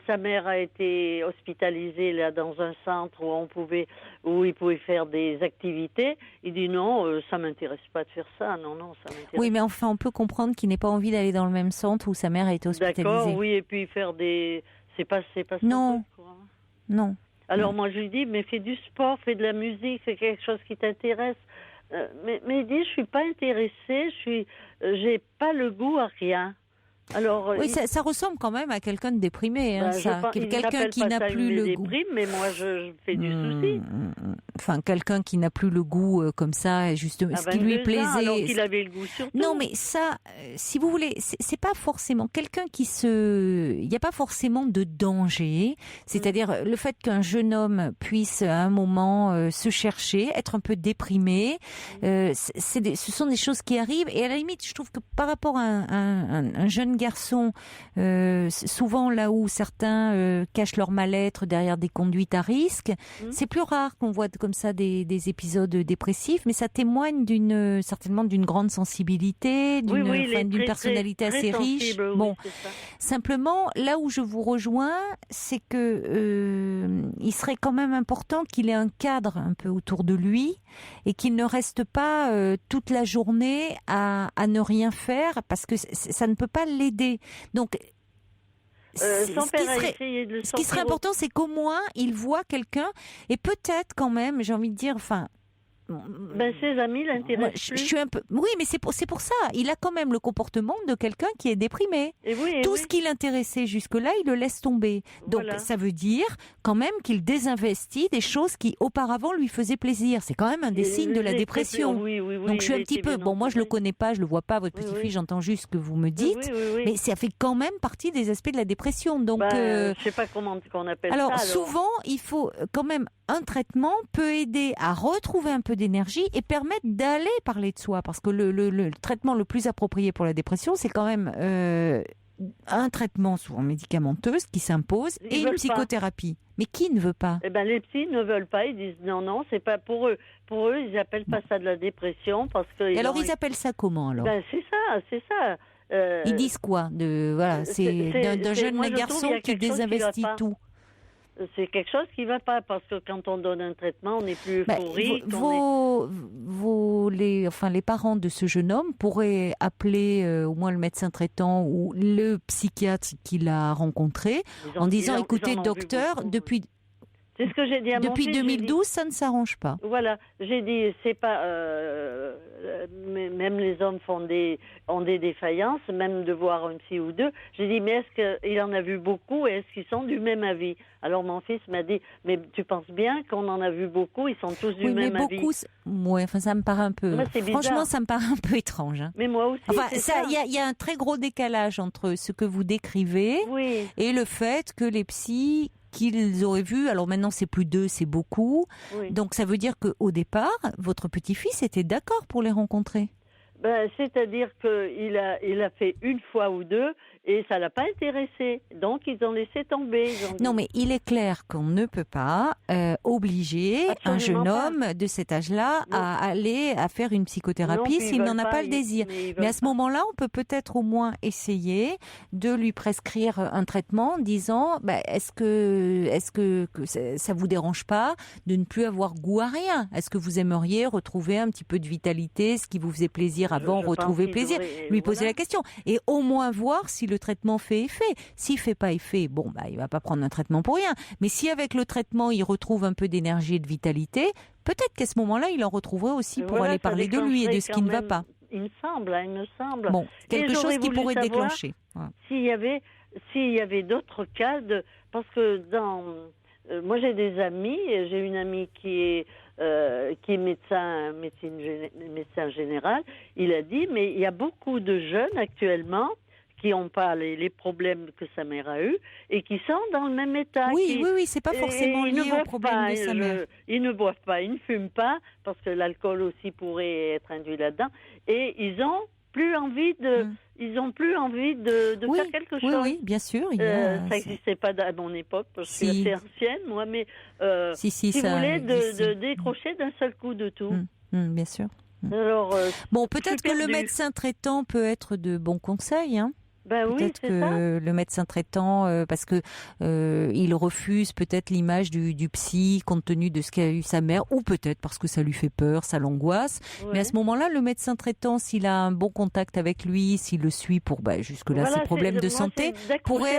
Sa mère a été hospitalisée là dans un centre où il pouvait faire des activités. Il dit non, ça m'intéresse pas de faire ça. Non, ça m'intéresse. Oui, mais enfin, on peut comprendre qu'il n'ait pas envie d'aller dans le même centre où sa mère a été hospitalisée. D'accord, oui, et puis faire c'est pas ça. Non. Quoi. Non. Alors moi je lui dis mais fais du sport, fais de la musique, c'est quelque chose qui t'intéresse. Mais il dit je suis pas intéressée, j'ai pas le goût à rien. Alors, oui, ça ressemble quand même à quelqu'un de déprimé, quelqu'un qui n'a plus le goût. Mais moi, je fais du souci. Enfin, quelqu'un qui n'a plus le goût comme ça, justement, ce qui lui plaisait. Alors qu'il avait le goût surtout. Non, mais ça, si vous voulez, c'est pas forcément quelqu'un il n'y a pas forcément de danger. C'est-à-dire le fait qu'un jeune homme puisse à un moment se chercher, être un peu déprimé, ce sont des choses qui arrivent. Et à la limite, je trouve que par rapport à un jeune jeune garçon, souvent là où certains cachent leur mal-être derrière des conduites à risque, c'est plus rare qu'on voit comme ça des épisodes dépressifs, mais ça témoigne certainement d'une grande sensibilité, d'une personnalité assez riche. Bon, simplement, là où je vous rejoins, c'est que il serait quand même important qu'il ait un cadre un peu autour de lui et qu'il ne reste pas toute la journée à ne rien faire parce que ça ne peut pas l'aider. Donc, ce qui serait important, c'est qu'au moins il voit quelqu'un et peut-être quand même, j'ai envie de dire, enfin. Ses amis l'intéressent plus. Je suis un peu. Oui, mais c'est pour ça. Il a quand même le comportement de quelqu'un qui est déprimé. Tout ce qui l'intéressait jusque-là, il le laisse tomber. Donc ça veut dire quand même qu'il désinvestit des choses qui auparavant lui faisaient plaisir. C'est quand même un des signes de la dépression. Donc je suis un petit peu. Bon, moi je le connais pas, je le vois pas. Votre petite fille, j'entends juste ce que vous me dites. Mais ça fait quand même partie des aspects de la dépression. Donc je sais pas comment on appelle ça. Alors souvent, il faut quand même un traitement peut aider à retrouver un peu d'énergie et permettre d'aller parler de soi. Parce que le traitement le plus approprié pour la dépression, c'est quand même un traitement souvent médicamenteux qui s'impose et une psychothérapie. Mais qui ne veut pas ? Les psys ne veulent pas. Ils disent non, c'est pas pour eux. Pour eux, ils appellent pas ça de la dépression parce que. Et alors ils appellent ça comment alors ? C'est ça. Ils disent quoi ? C'est d'un jeune garçon qui désinvestit tout. C'est quelque chose qui ne va pas, parce que quand on donne un traitement, on n'est plus euphorique. Les parents de ce jeune homme pourraient appeler au moins le médecin traitant ou le psychiatre qu'il a rencontré en disant, écoutez, docteur, depuis... C'est ce que j'ai dit à mon Depuis fils, 2012, ça ne s'arrange pas. Voilà, j'ai dit, c'est pas... même les hommes ont des défaillances, même de voir un psy ou deux. J'ai dit, mais est-ce qu'il en a vu beaucoup et est-ce qu'ils sont du même avis ? Alors mon fils m'a dit, mais tu penses bien qu'on en a vu beaucoup, ils sont tous du même avis. Ça me paraît un peu... Franchement, ça me paraît un peu étrange. Hein. Mais moi aussi, il y a un très gros décalage entre ce que vous décrivez et le fait que les psys qu'ils auraient vu, alors maintenant c'est plus 2, c'est beaucoup. Donc ça veut dire qu'au départ, votre petit-fils était d'accord pour les rencontrer. C'est-à-dire qu'il a fait une fois ou deux et ça l'a pas intéressé. Donc ils ont laissé tomber. Non, mais il est clair qu'on ne peut pas obliger un jeune homme de cet âge-là à aller à faire une psychothérapie s'il n'en a pas le désir. Mais à ce moment-là, on peut peut-être au moins essayer de lui prescrire un traitement en disant est-ce que ça vous dérange pas de ne plus avoir goût à rien ? Est-ce que vous aimeriez retrouver un petit peu de vitalité, ce qui vous faisait plaisir avant, retrouver plaisir ? Lui poser la question et au moins voir si le traitement fait effet. S'il fait pas effet, il va pas prendre un traitement pour rien. Mais si avec le traitement, il retrouve un peu d'énergie et de vitalité, peut-être qu'à ce moment-là, il en retrouverait aussi pour aller parler de lui et de ce qui ne va pas. Il me semble. Bon, quelque chose qui pourrait déclencher. Voilà. S'il y avait d'autres cas parce que moi j'ai des amis, j'ai une amie qui est médecin général. Il a dit, mais il y a beaucoup de jeunes actuellement qui n'ont pas les problèmes que sa mère a eu et qui sont dans le même état. Oui, c'est pas forcément lié au problème de sa mère. Ils ne boivent pas, ils ne fument pas, parce que l'alcool aussi pourrait être induit là-dedans. Et ils ont plus envie de faire quelque chose. Oui, bien sûr. Ça n'existait pas à mon époque, parce que je suis assez ancienne, moi, mais si vous voulez, de décrocher d'un seul coup de tout. Bien sûr. Alors, peut-être que le médecin traitant peut être de bons conseils, hein. Peut-être que le médecin traitant, parce que il refuse peut-être l'image du psy compte tenu de ce qu'a eu sa mère, ou peut-être parce que ça lui fait peur, ça l'angoisse. Mais à ce moment-là, le médecin traitant, s'il a un bon contact avec lui, s'il le suit pour jusque-là ses problèmes de santé, pourrait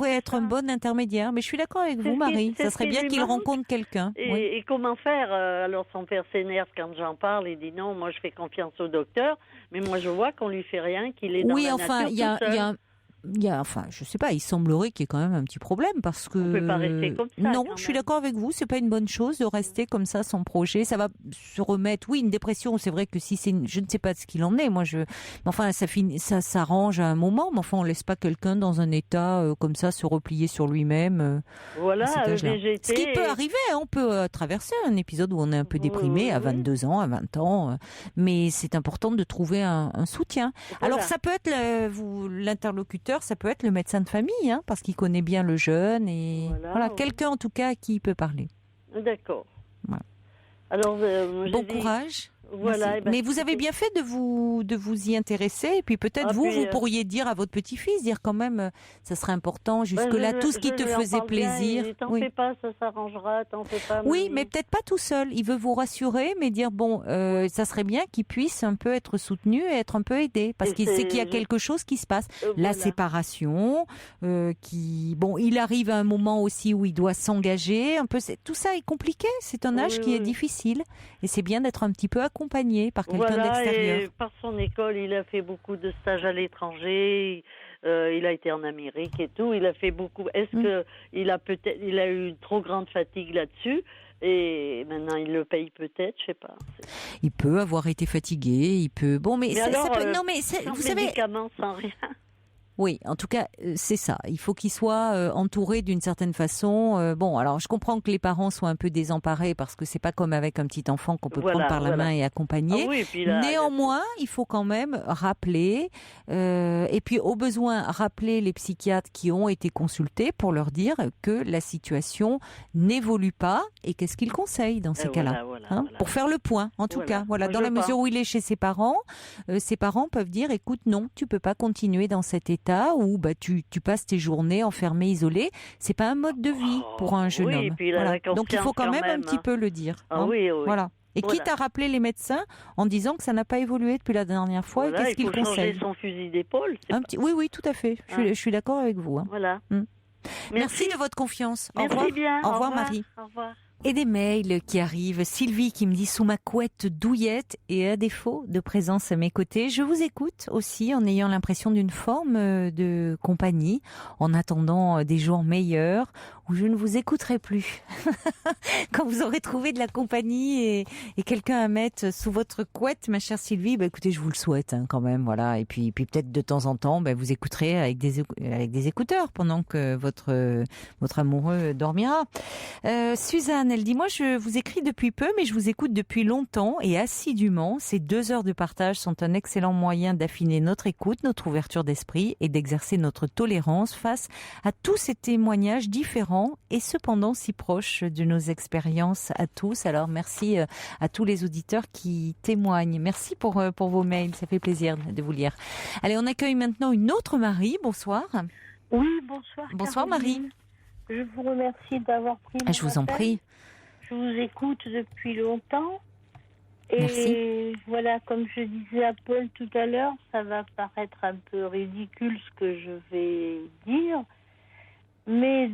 être un bon intermédiaire. Mais je suis d'accord avec vous, Marie. Ça serait bien qu'il rencontre quelqu'un. Et comment faire ? Alors son père s'énerve quand j'en parle. Il dit non, moi je fais confiance au docteur. Mais moi je vois qu'on lui fait rien, qu'il est dans la nature tout seul. je sais pas, il semblerait qu'il y ait quand même un petit problème parce que... On peut pas rester comme ça. Non, je suis d'accord avec vous, c'est pas une bonne chose de rester comme ça sans projet. Ça va se remettre. Oui, une dépression, c'est vrai que si c'est... Je ne sais pas ce qu'il en est, mais enfin, ça s'arrange à un moment, mais enfin, on laisse pas quelqu'un dans un état comme ça se replier sur lui-même. Voilà, ce qui peut arriver, on peut traverser un épisode où on est un peu déprimé à 22 ans, à 20 ans, mais c'est important de trouver un soutien. Voilà. Alors, ça peut être l'interlocuteur, ça peut être le médecin de famille, hein, parce qu'il connaît bien le jeune et voilà, quelqu'un en tout cas à qui il peut parler. D'accord. Voilà. Alors, bon courage. Voilà. Mais vous avez bien fait de vous y intéresser et puis peut-être vous pourriez dire à votre petit-fils, dire quand même, ça serait important jusque-là, tout ce qui te faisait plaisir. T'en fais pas, ça s'arrangera, t'en fais pas. Oui, mais peut-être pas tout seul. Il veut vous rassurer, mais dire ça serait bien qu'il puisse un peu être soutenu et être un peu aidé, parce qu'il sait qu'il y a quelque chose qui se passe. La séparation, il arrive à un moment aussi où il doit s'engager. Un peu, tout ça est compliqué. C'est un âge qui est difficile, et c'est bien d'être un petit peu accompagné par quelqu'un d'extérieur. Et par son école, il a fait beaucoup de stages à l'étranger. Il a été en Amérique et tout. Il a fait beaucoup. Est-ce que il a eu une trop grande fatigue là-dessus et maintenant il le paye peut-être, je sais pas. Il peut avoir été fatigué. Il peut. Bon, mais ça peut. Non, mais vous savez. Médicaments, sans rien. Oui, en tout cas, c'est ça. Il faut qu'il soit entouré d'une certaine façon. Alors je comprends que les parents soient un peu désemparés parce que c'est pas comme avec un petit enfant qu'on peut prendre par la main et accompagner. Ah oui, et puis là, néanmoins, il faut quand même rappeler, et puis au besoin rappeler les psychiatres qui ont été consultés pour leur dire que la situation n'évolue pas et qu'est-ce qu'ils conseillent dans ces cas-là, pour faire le point. En tout cas, dans la mesure où il est chez ses parents peuvent dire, écoute, non, tu peux pas continuer dans cet état où tu passes tes journées enfermées, isolées. C'est pas un mode de vie pour un jeune homme. Et puis donc il faut quand même un petit peu le dire. Voilà. Et quitte à rappeler les médecins en disant que ça n'a pas évolué depuis la dernière fois, et qu'est-ce qu'ils conseillent. Il faut changer son fusil d'épaule. Oui, tout à fait. Je suis d'accord avec vous. Voilà. Merci de votre confiance. Merci bien. Au revoir, Marie. Au revoir. Et des mails qui arrivent. Sylvie qui me dit sous ma couette douillette et à défaut de présence à mes côtés. Je vous écoute aussi en ayant l'impression d'une forme de compagnie, en attendant des jours meilleurs où je ne vous écouterai plus. Quand vous aurez trouvé de la compagnie et quelqu'un à mettre sous votre couette, ma chère Sylvie, écoutez, je vous le souhaite quand même, voilà. Et puis peut-être de temps en temps, vous écouterez avec des écouteurs pendant que votre amoureux dormira. Suzanne, elle dit, moi je vous écris depuis peu, mais je vous écoute depuis longtemps et assidûment. Ces 2 heures de partage sont un excellent moyen d'affiner notre écoute, notre ouverture d'esprit et d'exercer notre tolérance face à tous ces témoignages différents et cependant si proches de nos expériences à tous. Alors merci à tous les auditeurs qui témoignent. Merci pour vos mails, ça fait plaisir de vous lire. Allez, on accueille maintenant une autre Marie. Bonsoir. Oui, bonsoir. Bonsoir Caroline. Marie. Je vous remercie d'avoir pris mon Je vous en prie. Je vous écoute depuis longtemps. Et merci. Voilà, comme je disais à Paul tout à l'heure, ça va paraître un peu ridicule ce que je vais dire. Mais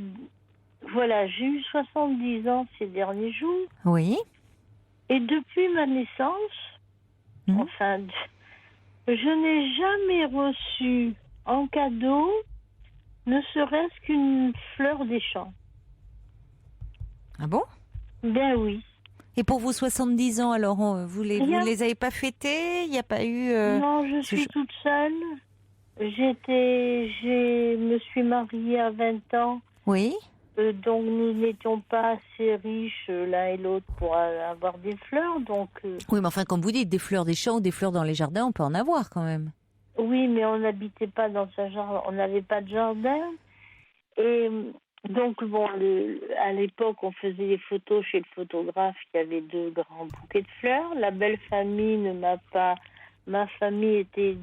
voilà, j'ai eu 70 ans ces derniers jours. Oui. Et depuis ma naissance, je n'ai jamais reçu en cadeau ne serait-ce qu'une fleur des champs. Ah bon? Ben oui. Et pour vos 70 ans, alors, vous les avez pas fêtés? Il n'y a pas eu... Non, je suis toute seule. Je me suis mariée à 20 ans. Oui. Donc nous n'étions pas assez riches l'un et l'autre pour avoir des fleurs. Donc, oui, mais enfin, comme vous dites, des fleurs des champs ou des fleurs dans les jardins, on peut en avoir quand même. Oui, mais on n'habitait pas dans un jardin, on n'avait pas de jardin. Et donc, à l'époque, on faisait des photos chez le photographe qui avait 2 grands bouquets de fleurs. La belle famille ne m'a pas... Ma famille était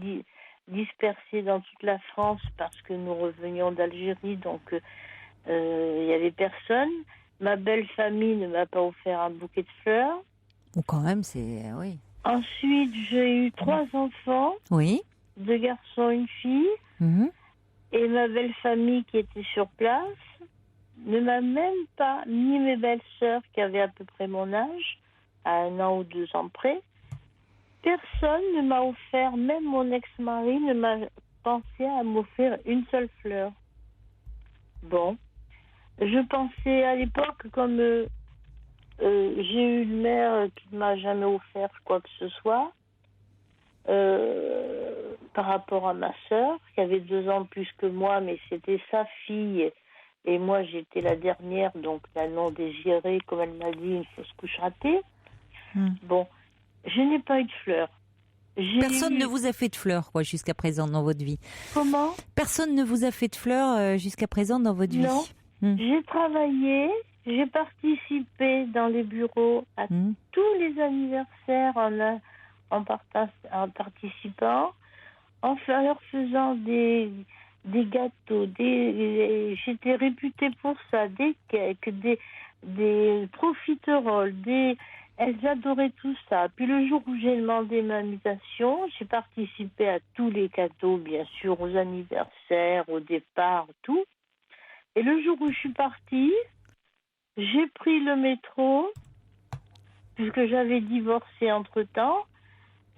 dispersée dans toute la France parce que nous revenions d'Algérie, donc il n'y avait personne. Ma belle famille ne m'a pas offert un bouquet de fleurs. Ou quand même, c'est... oui. Ensuite, j'ai eu 3 enfants. Oui. 2 garçons, une fille. Mm-hmm. Et ma belle famille qui était sur place ne m'a même pas, ni mes belles-sœurs qui avaient à peu près mon âge, à 1 an ou 2 ans près, personne ne m'a offert, même mon ex-mari ne m'a pensé à m'offrir une seule fleur. Bon, je pensais à l'époque, comme j'ai eu une mère qui ne m'a jamais offert quoi que ce soit, par rapport à ma sœur, qui avait 2 ans de plus que moi, mais c'était sa fille, et moi j'étais la dernière, donc la non désirée, comme elle m'a dit, une fausse couche ratée. Bon, je n'ai pas eu de fleurs. Personne ne vous a fait de fleurs, quoi, jusqu'à présent dans votre vie. Comment ? Personne ne vous a fait de fleurs jusqu'à présent dans votre Non. vie. J'ai travaillé, j'ai participé dans les bureaux à tous les anniversaires en participant, en leur faisant des gâteaux, j'étais réputée pour ça, des cakes, des profiteroles, elles adoraient tout ça. Puis le jour où j'ai demandé ma mutation, j'ai participé à tous les cadeaux, bien sûr, aux anniversaires, au départ, tout. Et le jour où je suis partie, j'ai pris le métro, puisque j'avais divorcé entre-temps.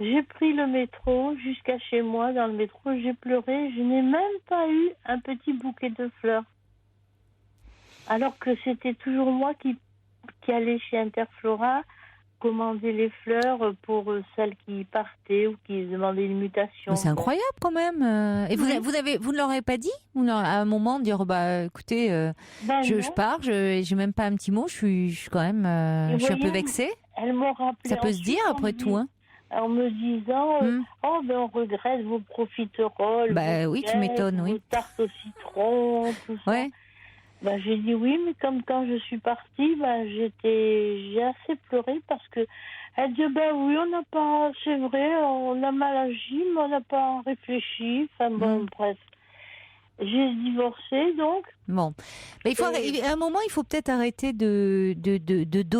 J'ai pris le métro jusqu'à chez moi. Dans le métro, j'ai pleuré. Je n'ai même pas eu un petit bouquet de fleurs. Alors que c'était toujours moi qui allais chez Interflora commander les fleurs pour celles qui partaient ou qui demandaient une mutation. Mais c'est incroyable quand même. Et vous ne leur avez pas dit à un moment dire écoutez, je pars, j'ai même pas un petit mot, je suis quand même, je suis un peu vexée. Elles m'ont rappelé. Ça peut se dire après tout, hein. En me disant, on regrette vos profiteroles, oui, tu m'étonnes, vos tartes au citron, tout ça. Ouais. J'ai dit oui, mais comme quand je suis partie, j'ai assez pleuré parce que elle dit oui, on n'a pas, c'est vrai, on a mal agi, mais on n'a pas réfléchi. Enfin bref. J'ai divorcé, donc. Bon, mais à un moment, il faut peut-être arrêter de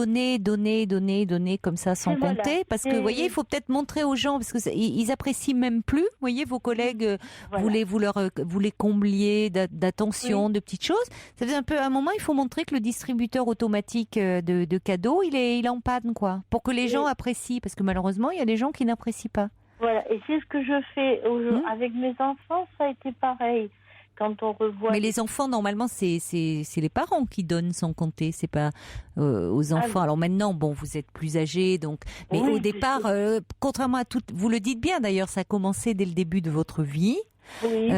donner comme ça sans compter, parce que vous voyez, il faut peut-être montrer aux gens, parce que ils apprécient même plus. Vous voyez, vos collègues vous les combliez d'attention, de petites choses. Ça fait un peu à un moment, il faut montrer que le distributeur automatique de cadeaux, il est en panne, quoi, pour que les gens apprécient, parce que malheureusement, il y a des gens qui n'apprécient pas. Voilà, et c'est ce que je fais avec mes enfants. Ça a été pareil. Quand on revoit. Mais les enfants, normalement, c'est les parents qui donnent sans compter, c'est pas aux enfants. Alors maintenant, bon, vous êtes plus âgés, donc. Mais au départ, contrairement à tout, vous le dites bien d'ailleurs, ça a commencé dès le début de votre vie. Oui.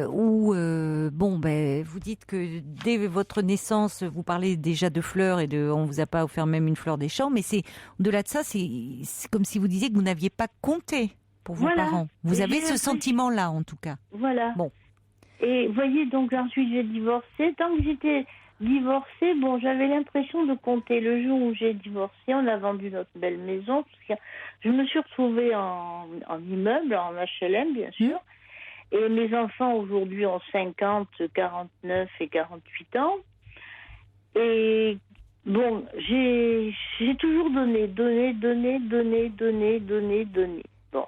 Où vous dites que dès votre naissance, vous parlez déjà de fleurs et on vous a pas offert même une fleur des champs, mais c'est au-delà de ça, c'est comme si vous disiez que vous n'aviez pas compté pour vos parents. Vous avez ce sentiment-là, en tout cas. Voilà. Bon. Et voyez, donc ensuite j'ai divorcé. Tant que j'étais divorcée, j'avais l'impression de compter. Le jour où j'ai divorcé, on a vendu notre belle maison. Parce que je me suis retrouvée en immeuble, en HLM, bien sûr. Et mes enfants aujourd'hui ont 50, 49 et 48 ans. Et bon, j'ai toujours donné. Bon.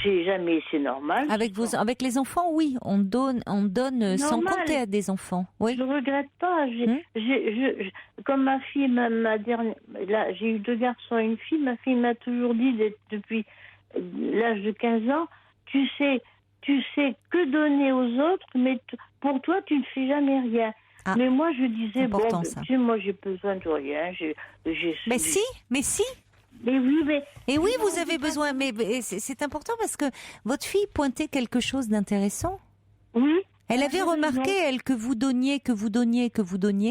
J'ai jamais, c'est normal. Avec les enfants, oui, on donne sans compter à des enfants. Oui. Je regrette pas. Comme ma fille, ma dernière, là, j'ai eu 2 garçons et une fille. Ma fille m'a toujours dit depuis l'âge de 15 ans, tu sais que donner aux autres, mais pour toi, tu ne fais jamais rien. Ah, mais moi, je disais moi, j'ai besoin de rien. Mais si. Mais oui, mais... Et oui, vous avez besoin, mais c'est important parce que votre fille pointait quelque chose d'intéressant. Oui. Elle avait remarqué, que vous donniez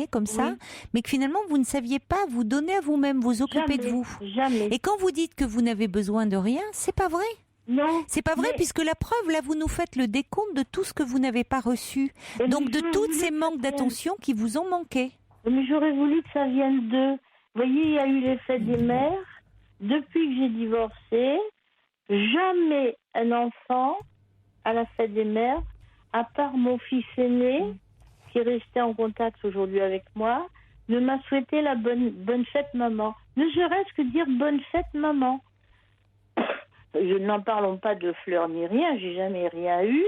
comme ça, mais que finalement, vous ne saviez pas vous donner à vous-même, vous occuper de vous. Jamais. Et quand vous dites que vous n'avez besoin de rien, c'est pas vrai. Non. C'est pas vrai, puisque la preuve, là, vous nous faites le décompte de tout ce que vous n'avez pas reçu. Donc, de tous ces manques d'attention qui vous ont manqué. Mais j'aurais voulu que ça vienne d'eux. Vous voyez, il y a eu les fêtes des mères. Depuis que j'ai divorcé, jamais un enfant à la fête des mères, à part mon fils aîné, qui est resté en contact aujourd'hui avec moi, ne m'a souhaité la bonne fête maman. Ne serait-ce que dire bonne fête maman. Je n'en parlons pas de fleurs ni rien, j'ai jamais rien eu.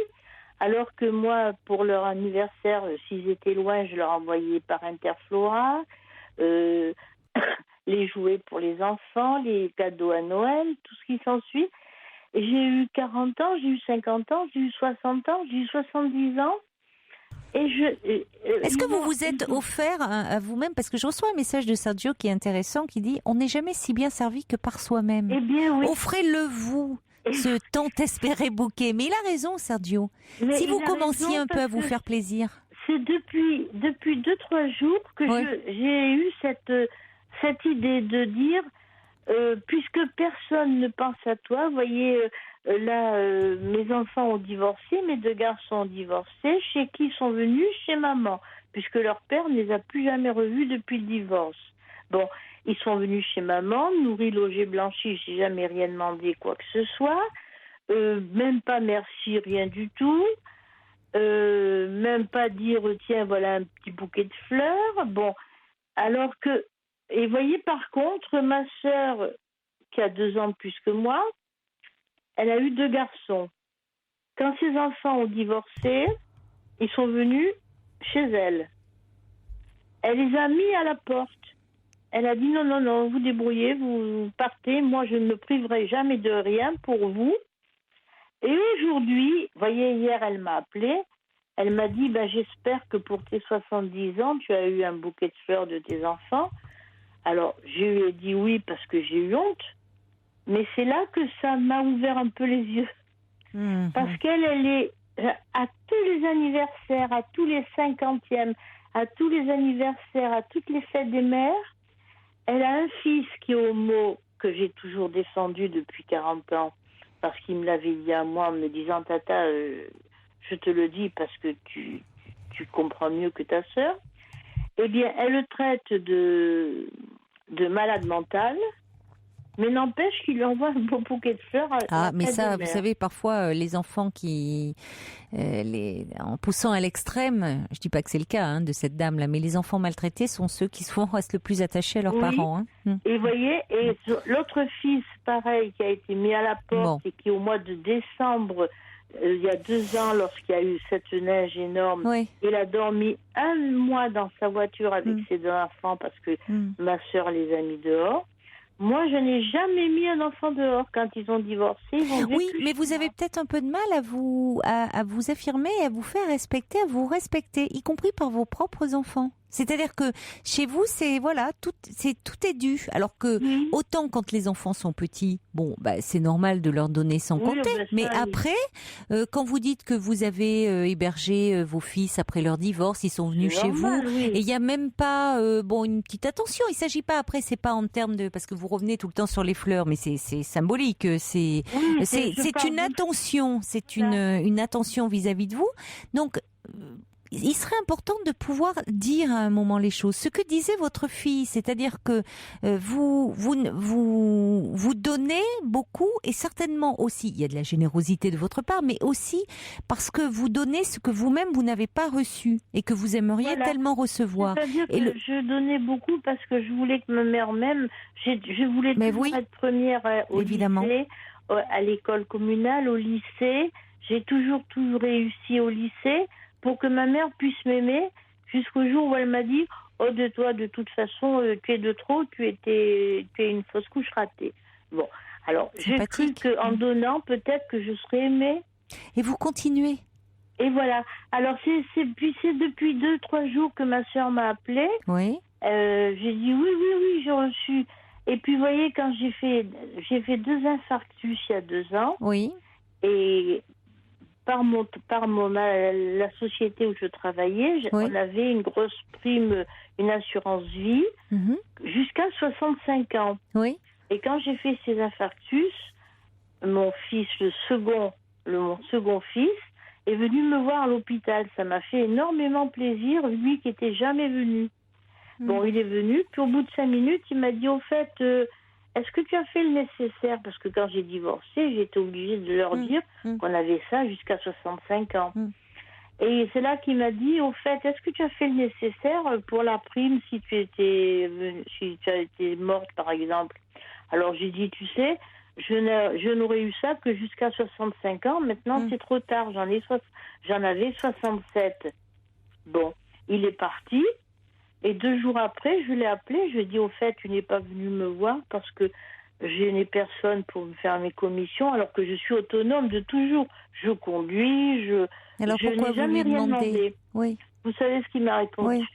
Alors que moi, pour leur anniversaire, s'ils étaient loin, je leur envoyais par Interflora. Les jouets pour les enfants, les cadeaux à Noël, tout ce qui s'ensuit. Et j'ai eu 40 ans, j'ai eu 50 ans, j'ai eu 60 ans, j'ai eu 70 ans. Est-ce que vous vous êtes offert à vous-même, parce que je reçois un message de Sergio qui est intéressant, qui dit « On n'est jamais si bien servi que par soi-même ». Eh bien, oui. Offrez-le vous, ce tant espéré bouquet. Mais il a raison, Sergio. Mais si vous commenciez un peu à vous faire plaisir. C'est depuis 2-3 jours que j'ai eu cette idée de dire, puisque personne ne pense à toi, vous voyez... Là, mes enfants ont divorcé, mes 2 garçons ont divorcé. Chez qui ils sont venus? Chez maman, puisque leur père ne les a plus jamais revus depuis le divorce. Bon, ils sont venus chez maman, nourris, logés, blanchis, j'ai jamais rien demandé, quoi que ce soit. Même pas merci, rien du tout. Même pas dire, tiens, voilà un petit bouquet de fleurs. Bon, alors que... Et voyez, par contre, ma sœur, qui a 2 ans de plus que moi, elle a eu 2 garçons. Quand ses enfants ont divorcé, ils sont venus chez elle. Elle les a mis à la porte. Elle a dit non, vous débrouillez, vous partez, moi je ne me priverai jamais de rien pour vous. Et aujourd'hui, vous voyez, hier elle m'a appelée, elle m'a dit j'espère que pour tes 70 ans, tu as eu un bouquet de fleurs de tes enfants. Alors je lui ai dit oui parce que j'ai eu honte. Mais c'est là que ça m'a ouvert un peu les yeux. Parce qu'elle est à tous les anniversaires, à tous les 50e, à tous les anniversaires, à toutes les fêtes des mères. Elle a un fils qui est homo, que j'ai toujours défendu depuis 40 ans, parce qu'il me l'avait dit à moi en me disant « Tata, je te le dis parce que tu comprends mieux que ta sœur. » Eh bien, elle le traite de malade mental. Mais n'empêche qu'il lui envoie un beau bouquet de fleurs. Mais ça, vous savez, parfois, les enfants en poussant à l'extrême, je dis pas que c'est le cas de cette dame-là, mais les enfants maltraités sont ceux qui souvent restent le plus attachés à leurs parents. Et vous voyez, l'autre fils, pareil, qui a été mis à la porte et qui, au mois de décembre, il y a 2 ans, lorsqu'il y a eu cette neige énorme, il a dormi 1 mois dans sa voiture avec ses 2 enfants parce que ma sœur les a mis dehors. Moi, je n'ai jamais mis un enfant dehors quand ils ont divorcé. Oui, mais vous avez peut-être un peu de mal à vous affirmer, à vous faire respecter, à vous respecter, y compris par vos propres enfants. C'est-à-dire que chez vous, tout est dû. Alors que autant quand les enfants sont petits, c'est normal de leur donner sans compter. Mais après, quand vous dites que vous avez hébergé vos fils après leur divorce, ils sont venus chez vous, et il n'y a même pas une petite attention. Il s'agit pas après, c'est pas en termes de parce que vous revenez tout le temps sur les fleurs, mais c'est symbolique. C'est une attention, c'est une attention vis-à-vis de vous. Donc il serait important de pouvoir dire à un moment les choses. Ce que disait votre fille, c'est-à-dire que vous donnez beaucoup et certainement aussi, il y a de la générosité de votre part, mais aussi parce que vous donnez ce que vous-même vous n'avez pas reçu et que vous aimeriez tellement recevoir. C'est-à-dire que je donnais beaucoup parce que je voulais que ma mère même, je voulais toujours être première au lycée, à l'école communale, au lycée. J'ai toujours réussi au lycée. Pour que ma mère puisse m'aimer, jusqu'au jour où elle m'a dit « Oh, de toi, de toute façon, tu es de trop, tu es une fausse couche ratée. » Bon, alors, j'ai cru qu'en donnant, peut-être que je serais aimée. Et vous continuez. Et voilà. Alors, c'est depuis 2-3 jours que ma sœur m'a appelée. Oui. J'ai dit oui, j'ai reçu. Et puis, vous voyez, quand j'ai fait 2 infarctus il y a 2 ans. Oui. Et... Par la société où je travaillais, on avait une grosse prime, une assurance vie, jusqu'à 65 ans. Oui. Et quand j'ai fait ces infarctus, mon fils, mon second fils, est venu me voir à l'hôpital. Ça m'a fait énormément plaisir, lui qui n'était jamais venu. Bon, il est venu, puis au bout de 5 minutes, il m'a dit, au fait... est-ce que tu as fait le nécessaire? Parce que quand j'ai divorcé, j'étais obligée de leur dire qu'on avait ça jusqu'à 65 ans. Et c'est là qu'il m'a dit, au fait, est-ce que tu as fait le nécessaire pour la prime si tu as été morte, par exemple? Alors j'ai dit, tu sais, je n'aurais eu ça que jusqu'à 65 ans. Maintenant, c'est trop tard. J'en avais 67. Bon, il est parti. Et 2 jours après, je l'ai appelé, je lui ai dit, au fait, tu n'es pas venu me voir parce que je n'ai personne pour me faire mes commissions, alors que je suis autonome de toujours. Je conduis, Alors je pourquoi n'ai vous jamais lui rien demandez demandé. Oui. Vous savez ce qu'il m'a répondu? Oui.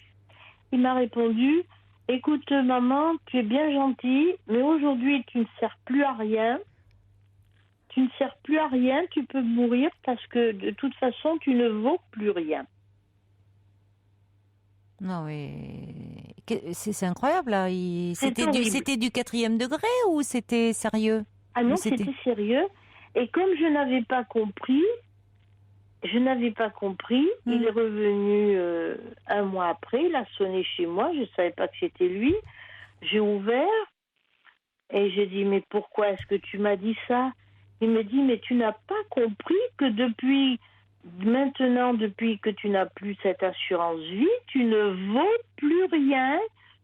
Il m'a répondu, écoute maman, tu es bien gentille, mais aujourd'hui tu ne sers plus à rien. Tu ne sers plus à rien, tu peux mourir parce que de toute façon tu ne vaux plus rien. Non, mais c'est incroyable là. C'est horrible. C'était du 4e degré ou c'était sérieux? Ah non, Ou c'était sérieux. Et comme je n'avais pas compris, il est revenu un mois après, il a sonné chez moi, je ne savais pas que c'était lui. J'ai ouvert et j'ai dit, mais pourquoi est-ce que tu m'as dit ça? Il me dit, mais tu n'as pas compris que depuis que tu n'as plus cette assurance vie, tu ne vaux plus rien,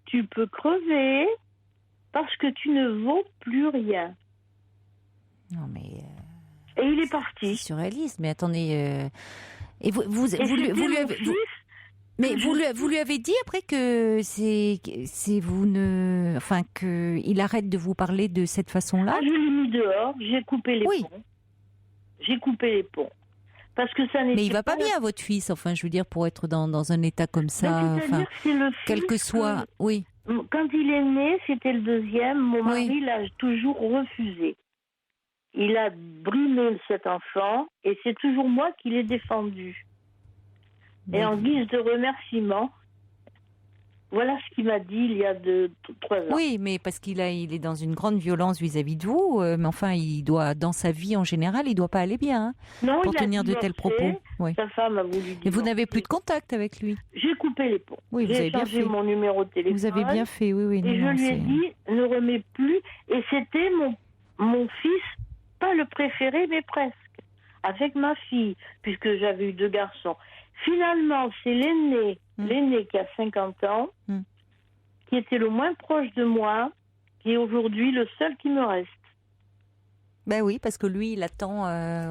tu peux crever parce que tu ne vaux plus rien. Non, mais. Et il est parti. C'est surréaliste, mais attendez. Et vous lui avez. Mais vous lui avez dit après que qu'il arrête de vous parler de cette façon-là? Ah, je l'ai mis dehors, j'ai coupé les Oui. ponts. J'ai coupé les ponts. Parce que ça n'était Mais il va pas bien, votre fils, enfin, je veux dire, pour être dans un état comme ça, enfin, quel que soit, oui. Quand il est né, c'était le deuxième, mon mari l'a toujours refusé. Il a brimé cet enfant et c'est toujours moi qui l'ai défendu. Et en guise de remerciement, voilà ce qu'il m'a dit il y a 3 ans. Oui, mais parce il est dans une grande violence vis-à-vis de vous, mais enfin, il doit, dans sa vie en général, il doit pas aller bien, hein, non, pour tenir de tels propos. Oui. Sa femme a voulu divorcer. Mais vous n'avez plus de contact avec lui? J'ai coupé les ponts. Oui, vous J'ai avez bien changé fait. mon numéro de téléphone. Vous avez bien fait, oui. Et je lui ai dit, ne remets plus. Et c'était mon fils, pas le préféré, mais presque, avec ma fille, puisque j'avais eu 2 garçons. Finalement, c'est l'aîné qui a 50 ans, qui était le moins proche de moi, qui est aujourd'hui le seul qui me reste. Ben oui, parce que lui, il attend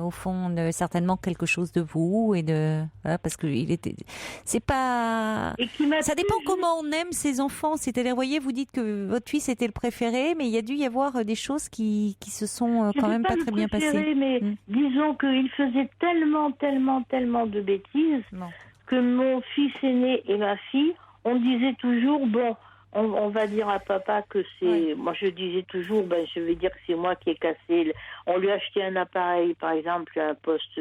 au fond certainement quelque chose de vous et voilà, parce que c'est pas. Ça dépend comment on aime ses enfants. C'est-à-dire, vous voyez, vous dites que votre fils était le préféré, mais il y a dû y avoir des choses qui se sont quand même pas très bien passées. Mais disons qu'il faisait tellement de bêtises que mon fils aîné et ma fille, on disait toujours bon. On va dire à papa que c'est... Oui. Moi, je disais toujours, je vais dire que c'est moi qui ai cassé... On lui a acheté un appareil, par exemple, un poste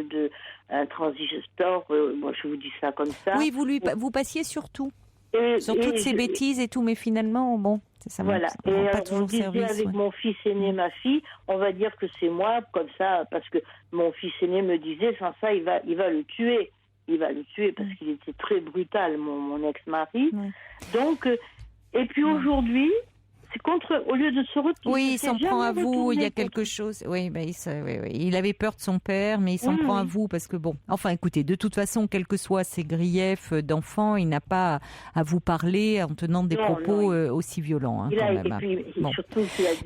un transistor. Moi, je vous dis ça comme ça. Oui, vous passiez sur tout. Sur toutes ces bêtises et tout, mais finalement, bon, ça voilà. ne pas on toujours disait service. Avec mon fils aîné et ma fille, on va dire que c'est moi, comme ça, parce que mon fils aîné me disait, sans ça, il va le tuer. Il va le tuer parce qu'il était très brutal, mon ex-mari. Donc... Et puis aujourd'hui, c'est au lieu de se retourner. Oui, il s'en prend à vous, il y a quelque chose. Oui, il avait peur de son père, mais il s'en prend à vous parce que bon. Enfin, écoutez, de toute façon, quels que soient ses griefs d'enfant, il n'a pas à vous parler en tenant des propos aussi violents.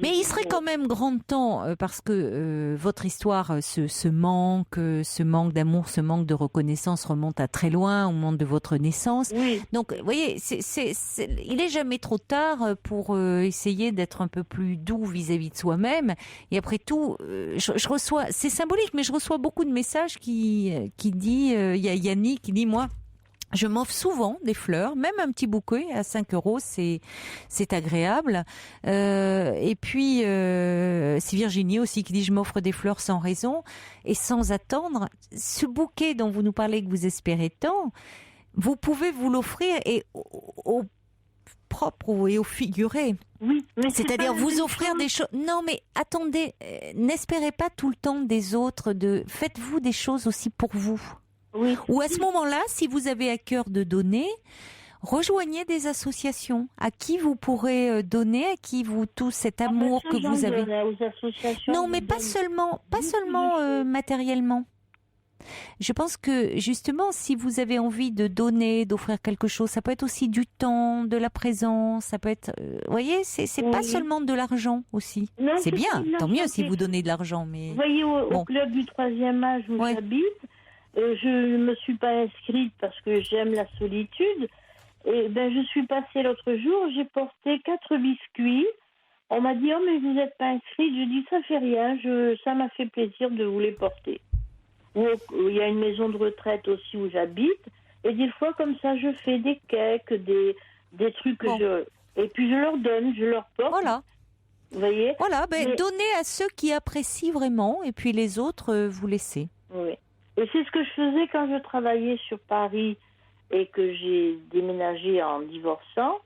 Mais il serait quand même grand temps, parce que votre histoire, ce manque d'amour, ce manque de reconnaissance remonte à très loin, au moment de votre naissance. Oui. Donc, vous voyez, il est jamais trop tard pour essayer d'être un peu plus doux vis-à-vis de soi-même. Et après tout, je reçois, c'est symbolique, mais je reçois beaucoup de messages qui dit, il y a Yannick qui dit, moi, je m'offre souvent des fleurs, même un petit bouquet à 5 €, c'est agréable. Et puis, c'est Virginie aussi qui dit, je m'offre des fleurs sans raison et sans attendre. Ce bouquet dont vous nous parlez, que vous espérez tant, vous pouvez vous l'offrir et au propre et au figuré. Oui, c'est-à-dire vous offrir des choses. Non, mais attendez, n'espérez pas tout le temps des autres. Faites-vous des choses aussi pour vous. Oui. Ou à ce moment-là, si vous avez à cœur de donner, rejoignez des associations à qui vous pourrez donner, à qui vous tout cet amour que vous avez. Aux associations, non, mais pas seulement matériellement. Je pense que justement, si vous avez envie de donner, d'offrir quelque chose, ça peut être aussi du temps, de la présence, ça peut être, vous voyez, c'est pas seulement de l'argent aussi. Non, c'est bien, tant mieux si vous donnez de l'argent, mais. Vous voyez, au club du 3e âge où j'habite, je ne me suis pas inscrite parce que j'aime la solitude. Et je suis passée l'autre jour, j'ai porté 4 biscuits On m'a dit, oh, mais vous n'êtes pas inscrite. Je dis, ça fait rien, ça m'a fait plaisir de vous les porter. Il y a une maison de retraite aussi où j'habite. Et des fois, comme ça, je fais des cakes, des trucs et puis je leur donne, je leur porte. Voilà. Vous voyez ? Voilà, donnez à ceux qui apprécient vraiment et puis les autres, vous laissez. Oui. Et c'est ce que je faisais quand je travaillais sur Paris et que j'ai déménagé en divorçant.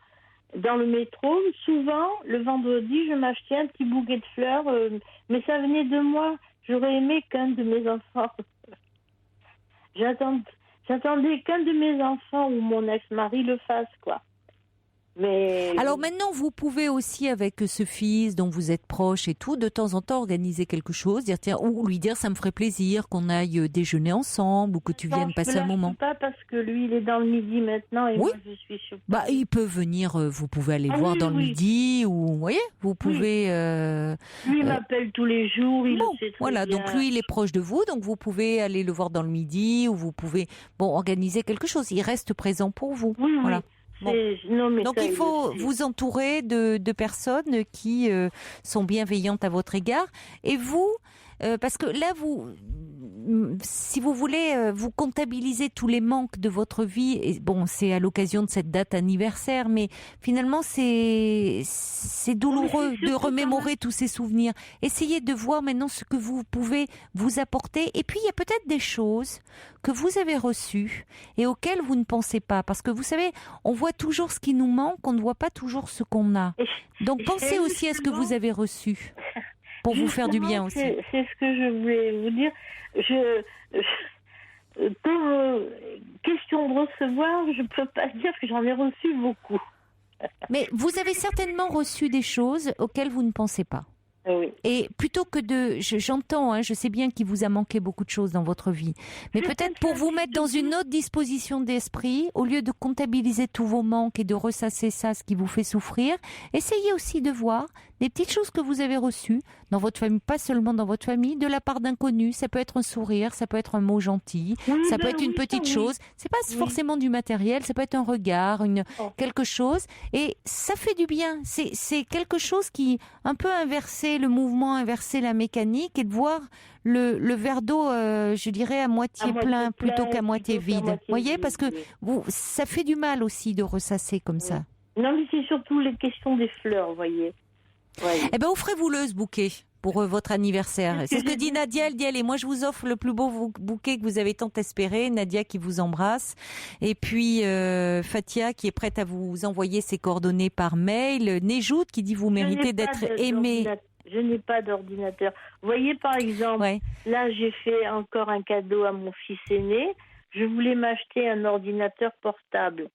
Dans le métro, souvent, le vendredi, je m'achetais un petit bouquet de fleurs, mais ça venait de moi. J'aurais aimé qu'un de mes enfants... J'attendais qu'un de mes enfants ou mon ex-mari le fasse, quoi. Mais... Alors maintenant, vous pouvez aussi, avec ce fils dont vous êtes proche et tout, de temps en temps organiser quelque chose, dire tiens, ou lui dire ça me ferait plaisir qu'on aille déjeuner ensemble ou que tu viennes passer un moment. Pas parce que lui, il est dans le midi maintenant et moi, je suis sur... il peut venir, vous pouvez aller voir dans le midi ou, vous voyez, vous pouvez... Lui, il m'appelle tous les jours, il le sait très voilà, bien. donc lui, il est proche de vous, donc vous pouvez aller le voir dans le midi ou vous pouvez, organiser quelque chose. Il reste présent pour vous. Oui, voilà. oui. Bon. Donc il faut vous entourer de personnes qui sont bienveillantes à votre égard. Et vous, parce que là, si vous voulez, vous comptabilisez tous les manques de votre vie. Et bon, c'est à l'occasion de cette date anniversaire, mais finalement, c'est douloureux de remémorer tous ces souvenirs. Essayez de voir maintenant ce que vous pouvez vous apporter. Et puis, il y a peut-être des choses que vous avez reçues et auxquelles vous ne pensez pas. Parce que vous savez, on voit toujours ce qui nous manque, on ne voit pas toujours ce qu'on a. Donc, pensez aussi à ce que vous avez reçu pour vous faire du bien aussi. C'est ce que je voulais vous dire. Pour question de recevoir, je ne peux pas dire que j'en ai reçu beaucoup. Mais vous avez certainement reçu des choses auxquelles vous ne pensez pas. Oui. Et plutôt que j'entends, je sais bien qu'il vous a manqué beaucoup de choses dans votre vie, mais peut-être pour vous mettre dans une autre disposition d'esprit, au lieu de comptabiliser tous vos manques et de ressasser ça, ce qui vous fait souffrir, essayez aussi de voir des petites choses que vous avez reçues dans votre famille, pas seulement dans votre famille, de la part d'inconnus. Ça peut être un sourire, ça peut être un mot gentil, ça peut être une petite chose. C'est pas forcément du matériel, ça peut être un regard, quelque chose. Et ça fait du bien. C'est quelque chose qui un peu inverser le mouvement, inverser la mécanique et de voir le verre d'eau, je dirais, à moitié plein plutôt qu'à moitié vide. Vous voyez, parce que ça fait du mal aussi de ressasser comme ça. Non, mais c'est surtout les questions des fleurs, vous voyez. Eh bien, offrez-vous-le ce bouquet pour votre anniversaire. C'est ce que dit Nadia. Elle dit, allez, moi je vous offre le plus beau bouquet que vous avez tant espéré. Nadia qui vous embrasse. Et puis Fatia qui est prête à vous envoyer ses coordonnées par mail. Nejout qui dit, vous méritez d'être aimé. Je n'ai pas d'ordinateur. Vous voyez, par exemple, là j'ai fait encore un cadeau à mon fils aîné. Je voulais m'acheter un ordinateur portable.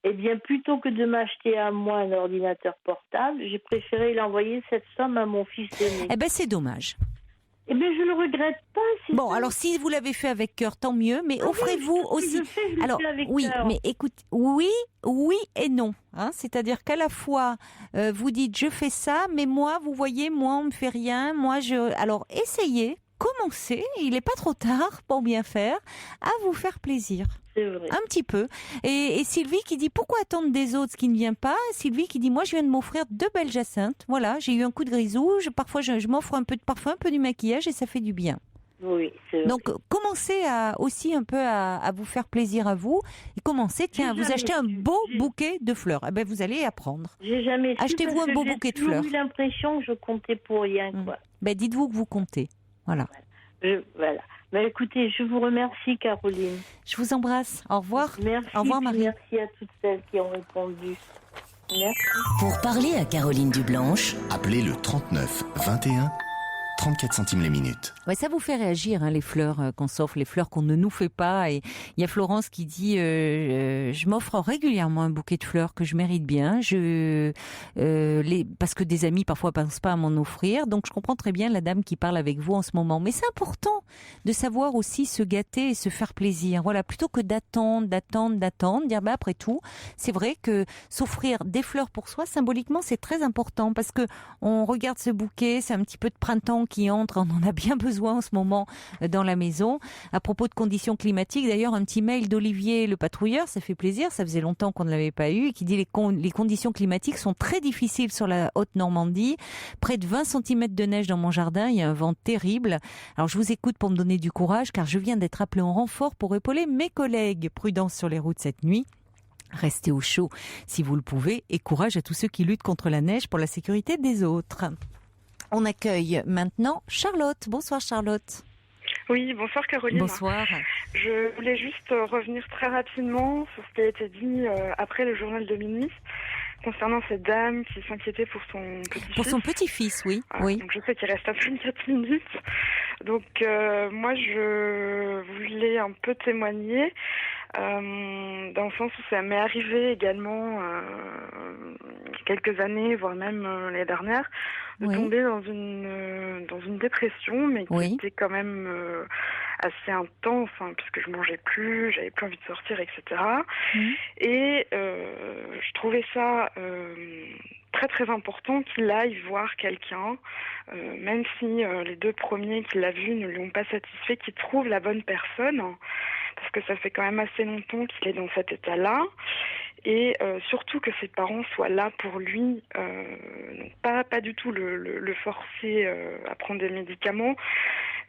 Eh bien, plutôt que de m'acheter à moi un ordinateur portable, j'ai préféré l'envoyer cette somme à mon fils aîné. Eh bien, c'est dommage. Eh bien, je le regrette pas. Bon, alors si vous l'avez fait avec cœur, tant mieux, mais offrez-vous aussi. Alors, oui, mais écoute, oui et non. C'est-à-dire qu'à la fois, vous dites, je fais ça, mais moi, vous voyez, moi, on me fait rien. Alors, essayez, commencez, il n'est pas trop tard pour bien faire, à vous faire plaisir. C'est vrai. Un petit peu. Et Sylvie qui dit, pourquoi attendre des autres ce qui ne vient pas ? Sylvie qui dit, moi je viens de m'offrir 2 belles jacinthes. Voilà, j'ai eu un coup de grisou. Parfois je m'offre un peu de parfum, un peu du maquillage et ça fait du bien. Oui, c'est vrai. Donc commencez aussi un peu à vous faire plaisir à vous. Et commencez, à vous acheter un beau bouquet de fleurs. Eh ben, vous allez apprendre. J'ai jamais su. Achetez-vous un beau bouquet de fleurs. J'ai eu l'impression que je comptais pour rien, quoi. Ben, dites-vous que vous comptez. Voilà. Voilà. Ben, écoutez, je vous remercie, Caroline. Je vous embrasse. Au revoir. Merci. Au revoir, Marie. Merci à toutes celles qui ont répondu. Merci. Pour parler à Caroline Dublanche, appelez le 39 21 34 centimes les minutes. Ouais, ça vous fait réagir, les fleurs qu'on s'offre, les fleurs qu'on ne nous fait pas. Et il y a Florence qui dit je m'offre régulièrement un bouquet de fleurs que je mérite bien. Parce que des amis parfois pensent pas à m'en offrir. Donc je comprends très bien la dame qui parle avec vous en ce moment. Mais c'est important de savoir aussi se gâter et se faire plaisir. Voilà, plutôt que d'attendre, dire après tout, c'est vrai que s'offrir des fleurs pour soi symboliquement c'est très important parce que on regarde ce bouquet, c'est un petit peu de printemps qui entre, on en a bien besoin en ce moment dans la maison. À propos de conditions climatiques, d'ailleurs, un petit mail d'Olivier le patrouilleur, ça fait plaisir, ça faisait longtemps qu'on ne l'avait pas eu, qui dit les conditions climatiques sont très difficiles sur la Haute-Normandie. Près de 20 cm de neige dans mon jardin, il y a un vent terrible. Alors je vous écoute pour me donner du courage, car je viens d'être appelée en renfort pour épauler mes collègues. Prudence sur les routes cette nuit. Restez au chaud si vous le pouvez et courage à tous ceux qui luttent contre la neige pour la sécurité des autres. On accueille maintenant Charlotte. Bonsoir Charlotte. Oui, bonsoir Caroline. Bonsoir. Je voulais juste revenir très rapidement sur ce qui a été dit après le journal de minuit concernant cette dame qui s'inquiétait pour son petit-fils. Pour son petit-fils, oui. Oui. Donc je sais qu'il reste à peine 4 minutes. Donc moi je voulais un peu témoigner dans le sens où ça m'est arrivé également quelques années, voire même l'année dernière, de tomber dans une dépression, mais qui était quand même assez intense, puisque je mangeais plus, j'avais plus envie de sortir, etc. Et je trouvais ça très très important qu'il aille voir quelqu'un, même si les 2 premiers qu'il a vus ne lui ont pas satisfait, qu'il trouve la bonne personne, parce que ça fait quand même assez longtemps qu'il est dans cet état-là. Et surtout que ses parents soient là pour lui, donc pas du tout le forcer à prendre des médicaments,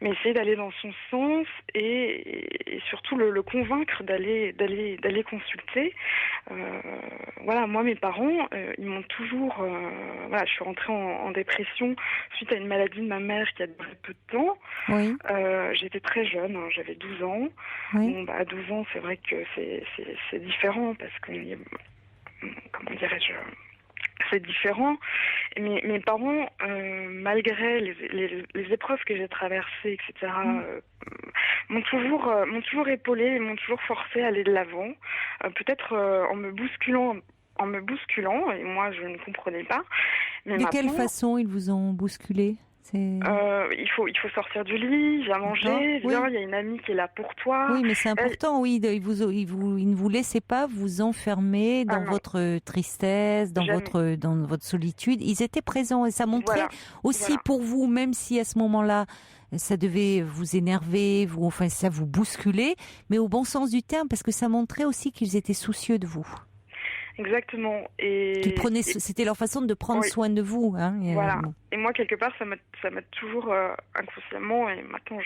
mais essayer d'aller dans son sens et surtout le convaincre d'aller consulter. Voilà, moi mes parents, ils m'ont toujours, voilà, je suis rentrée en dépression suite à une maladie de ma mère qui a duré peu de temps. Oui. J'étais très jeune, j'avais 12 ans. Oui. Bon, à 12 ans, c'est vrai que c'est différent parce qu'on y est, comment dirais-je, c'est différent. Mais mes parents, malgré les épreuves que j'ai traversées, etc., m'ont toujours épaulée et m'ont toujours forcée à aller de l'avant. Peut-être en me bousculant, et moi je ne comprenais pas. Mais de quelle façon ils vous ont bousculé? Il faut sortir du lit, viens manger, viens, il y a une amie qui est là pour toi. Oui, mais c'est important, oui, ils ne vous laissaient pas vous enfermer dans votre tristesse, dans votre solitude. Ils étaient présents et ça montrait aussi pour vous, même si à ce moment-là, ça devait vous énerver, ça vous bousculer, mais au bon sens du terme, parce que ça montrait aussi qu'ils étaient soucieux de vous. Exactement. C'était leur façon de prendre soin de vous. Hein, voilà. Et moi, quelque part, ça m'a toujours inconsciemment, et maintenant,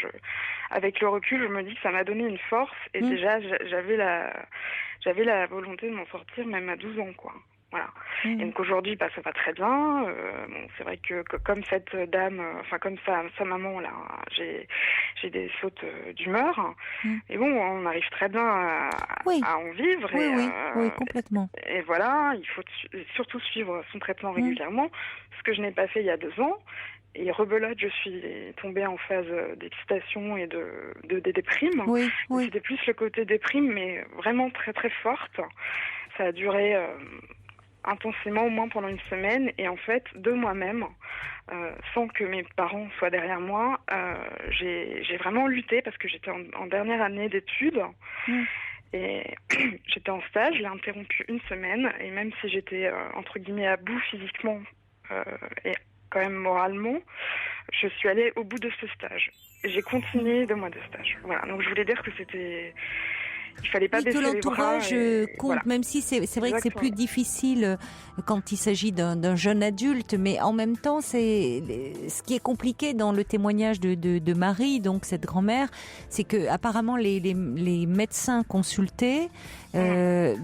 avec le recul, je me dis que ça m'a donné une force. Et déjà, j'avais la volonté de m'en sortir, même à 12 ans, quoi. Voilà. Et donc aujourd'hui, ça va très bien. C'est vrai que comme cette dame, comme sa maman, là, j'ai des sautes d'humeur. Et bon, on arrive très bien à en vivre. Oui, complètement. Et voilà, il faut surtout suivre son traitement régulièrement, ce que je n'ai pas fait il y a 2 ans. Et rebelote, je suis tombée en phase d'excitation et de déprime. Oui. C'était plus le côté déprime, mais vraiment très très forte. Ça a duré intensément au moins pendant une semaine, et en fait de moi-même, sans que mes parents soient derrière moi, j'ai vraiment lutté parce que j'étais en dernière année d'études et j'étais en stage, je l'ai interrompu 1 semaine, et même si j'étais entre guillemets à bout physiquement et quand même moralement, je suis allée au bout de ce stage et j'ai continué 2 mois de stage. Voilà, donc je voulais dire que il fallait pas baisser les bras. Que l'entourage compte, même si c'est vrai que c'est plus difficile quand il s'agit d'un jeune adulte, mais en même temps, ce qui est compliqué dans le témoignage de Marie, donc cette grand-mère, c'est que apparemment les médecins consultés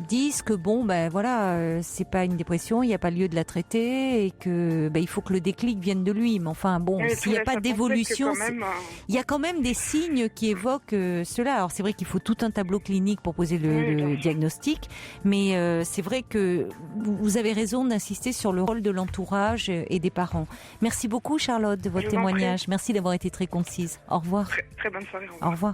disent que c'est pas une dépression, il n'y a pas lieu de la traiter, et que il faut que le déclic vienne de lui. Mais enfin s'il n'y a pas d'évolution, il y a quand même des signes qui évoquent cela. Alors c'est vrai qu'il faut tout un tableau clinique pour poser le diagnostic, mais c'est vrai que vous avez raison d'insister sur le rôle de l'entourage et des parents. Merci beaucoup Charlotte de votre témoignage. Merci d'avoir été très concise. Au revoir. Très bonne soirée. Au revoir.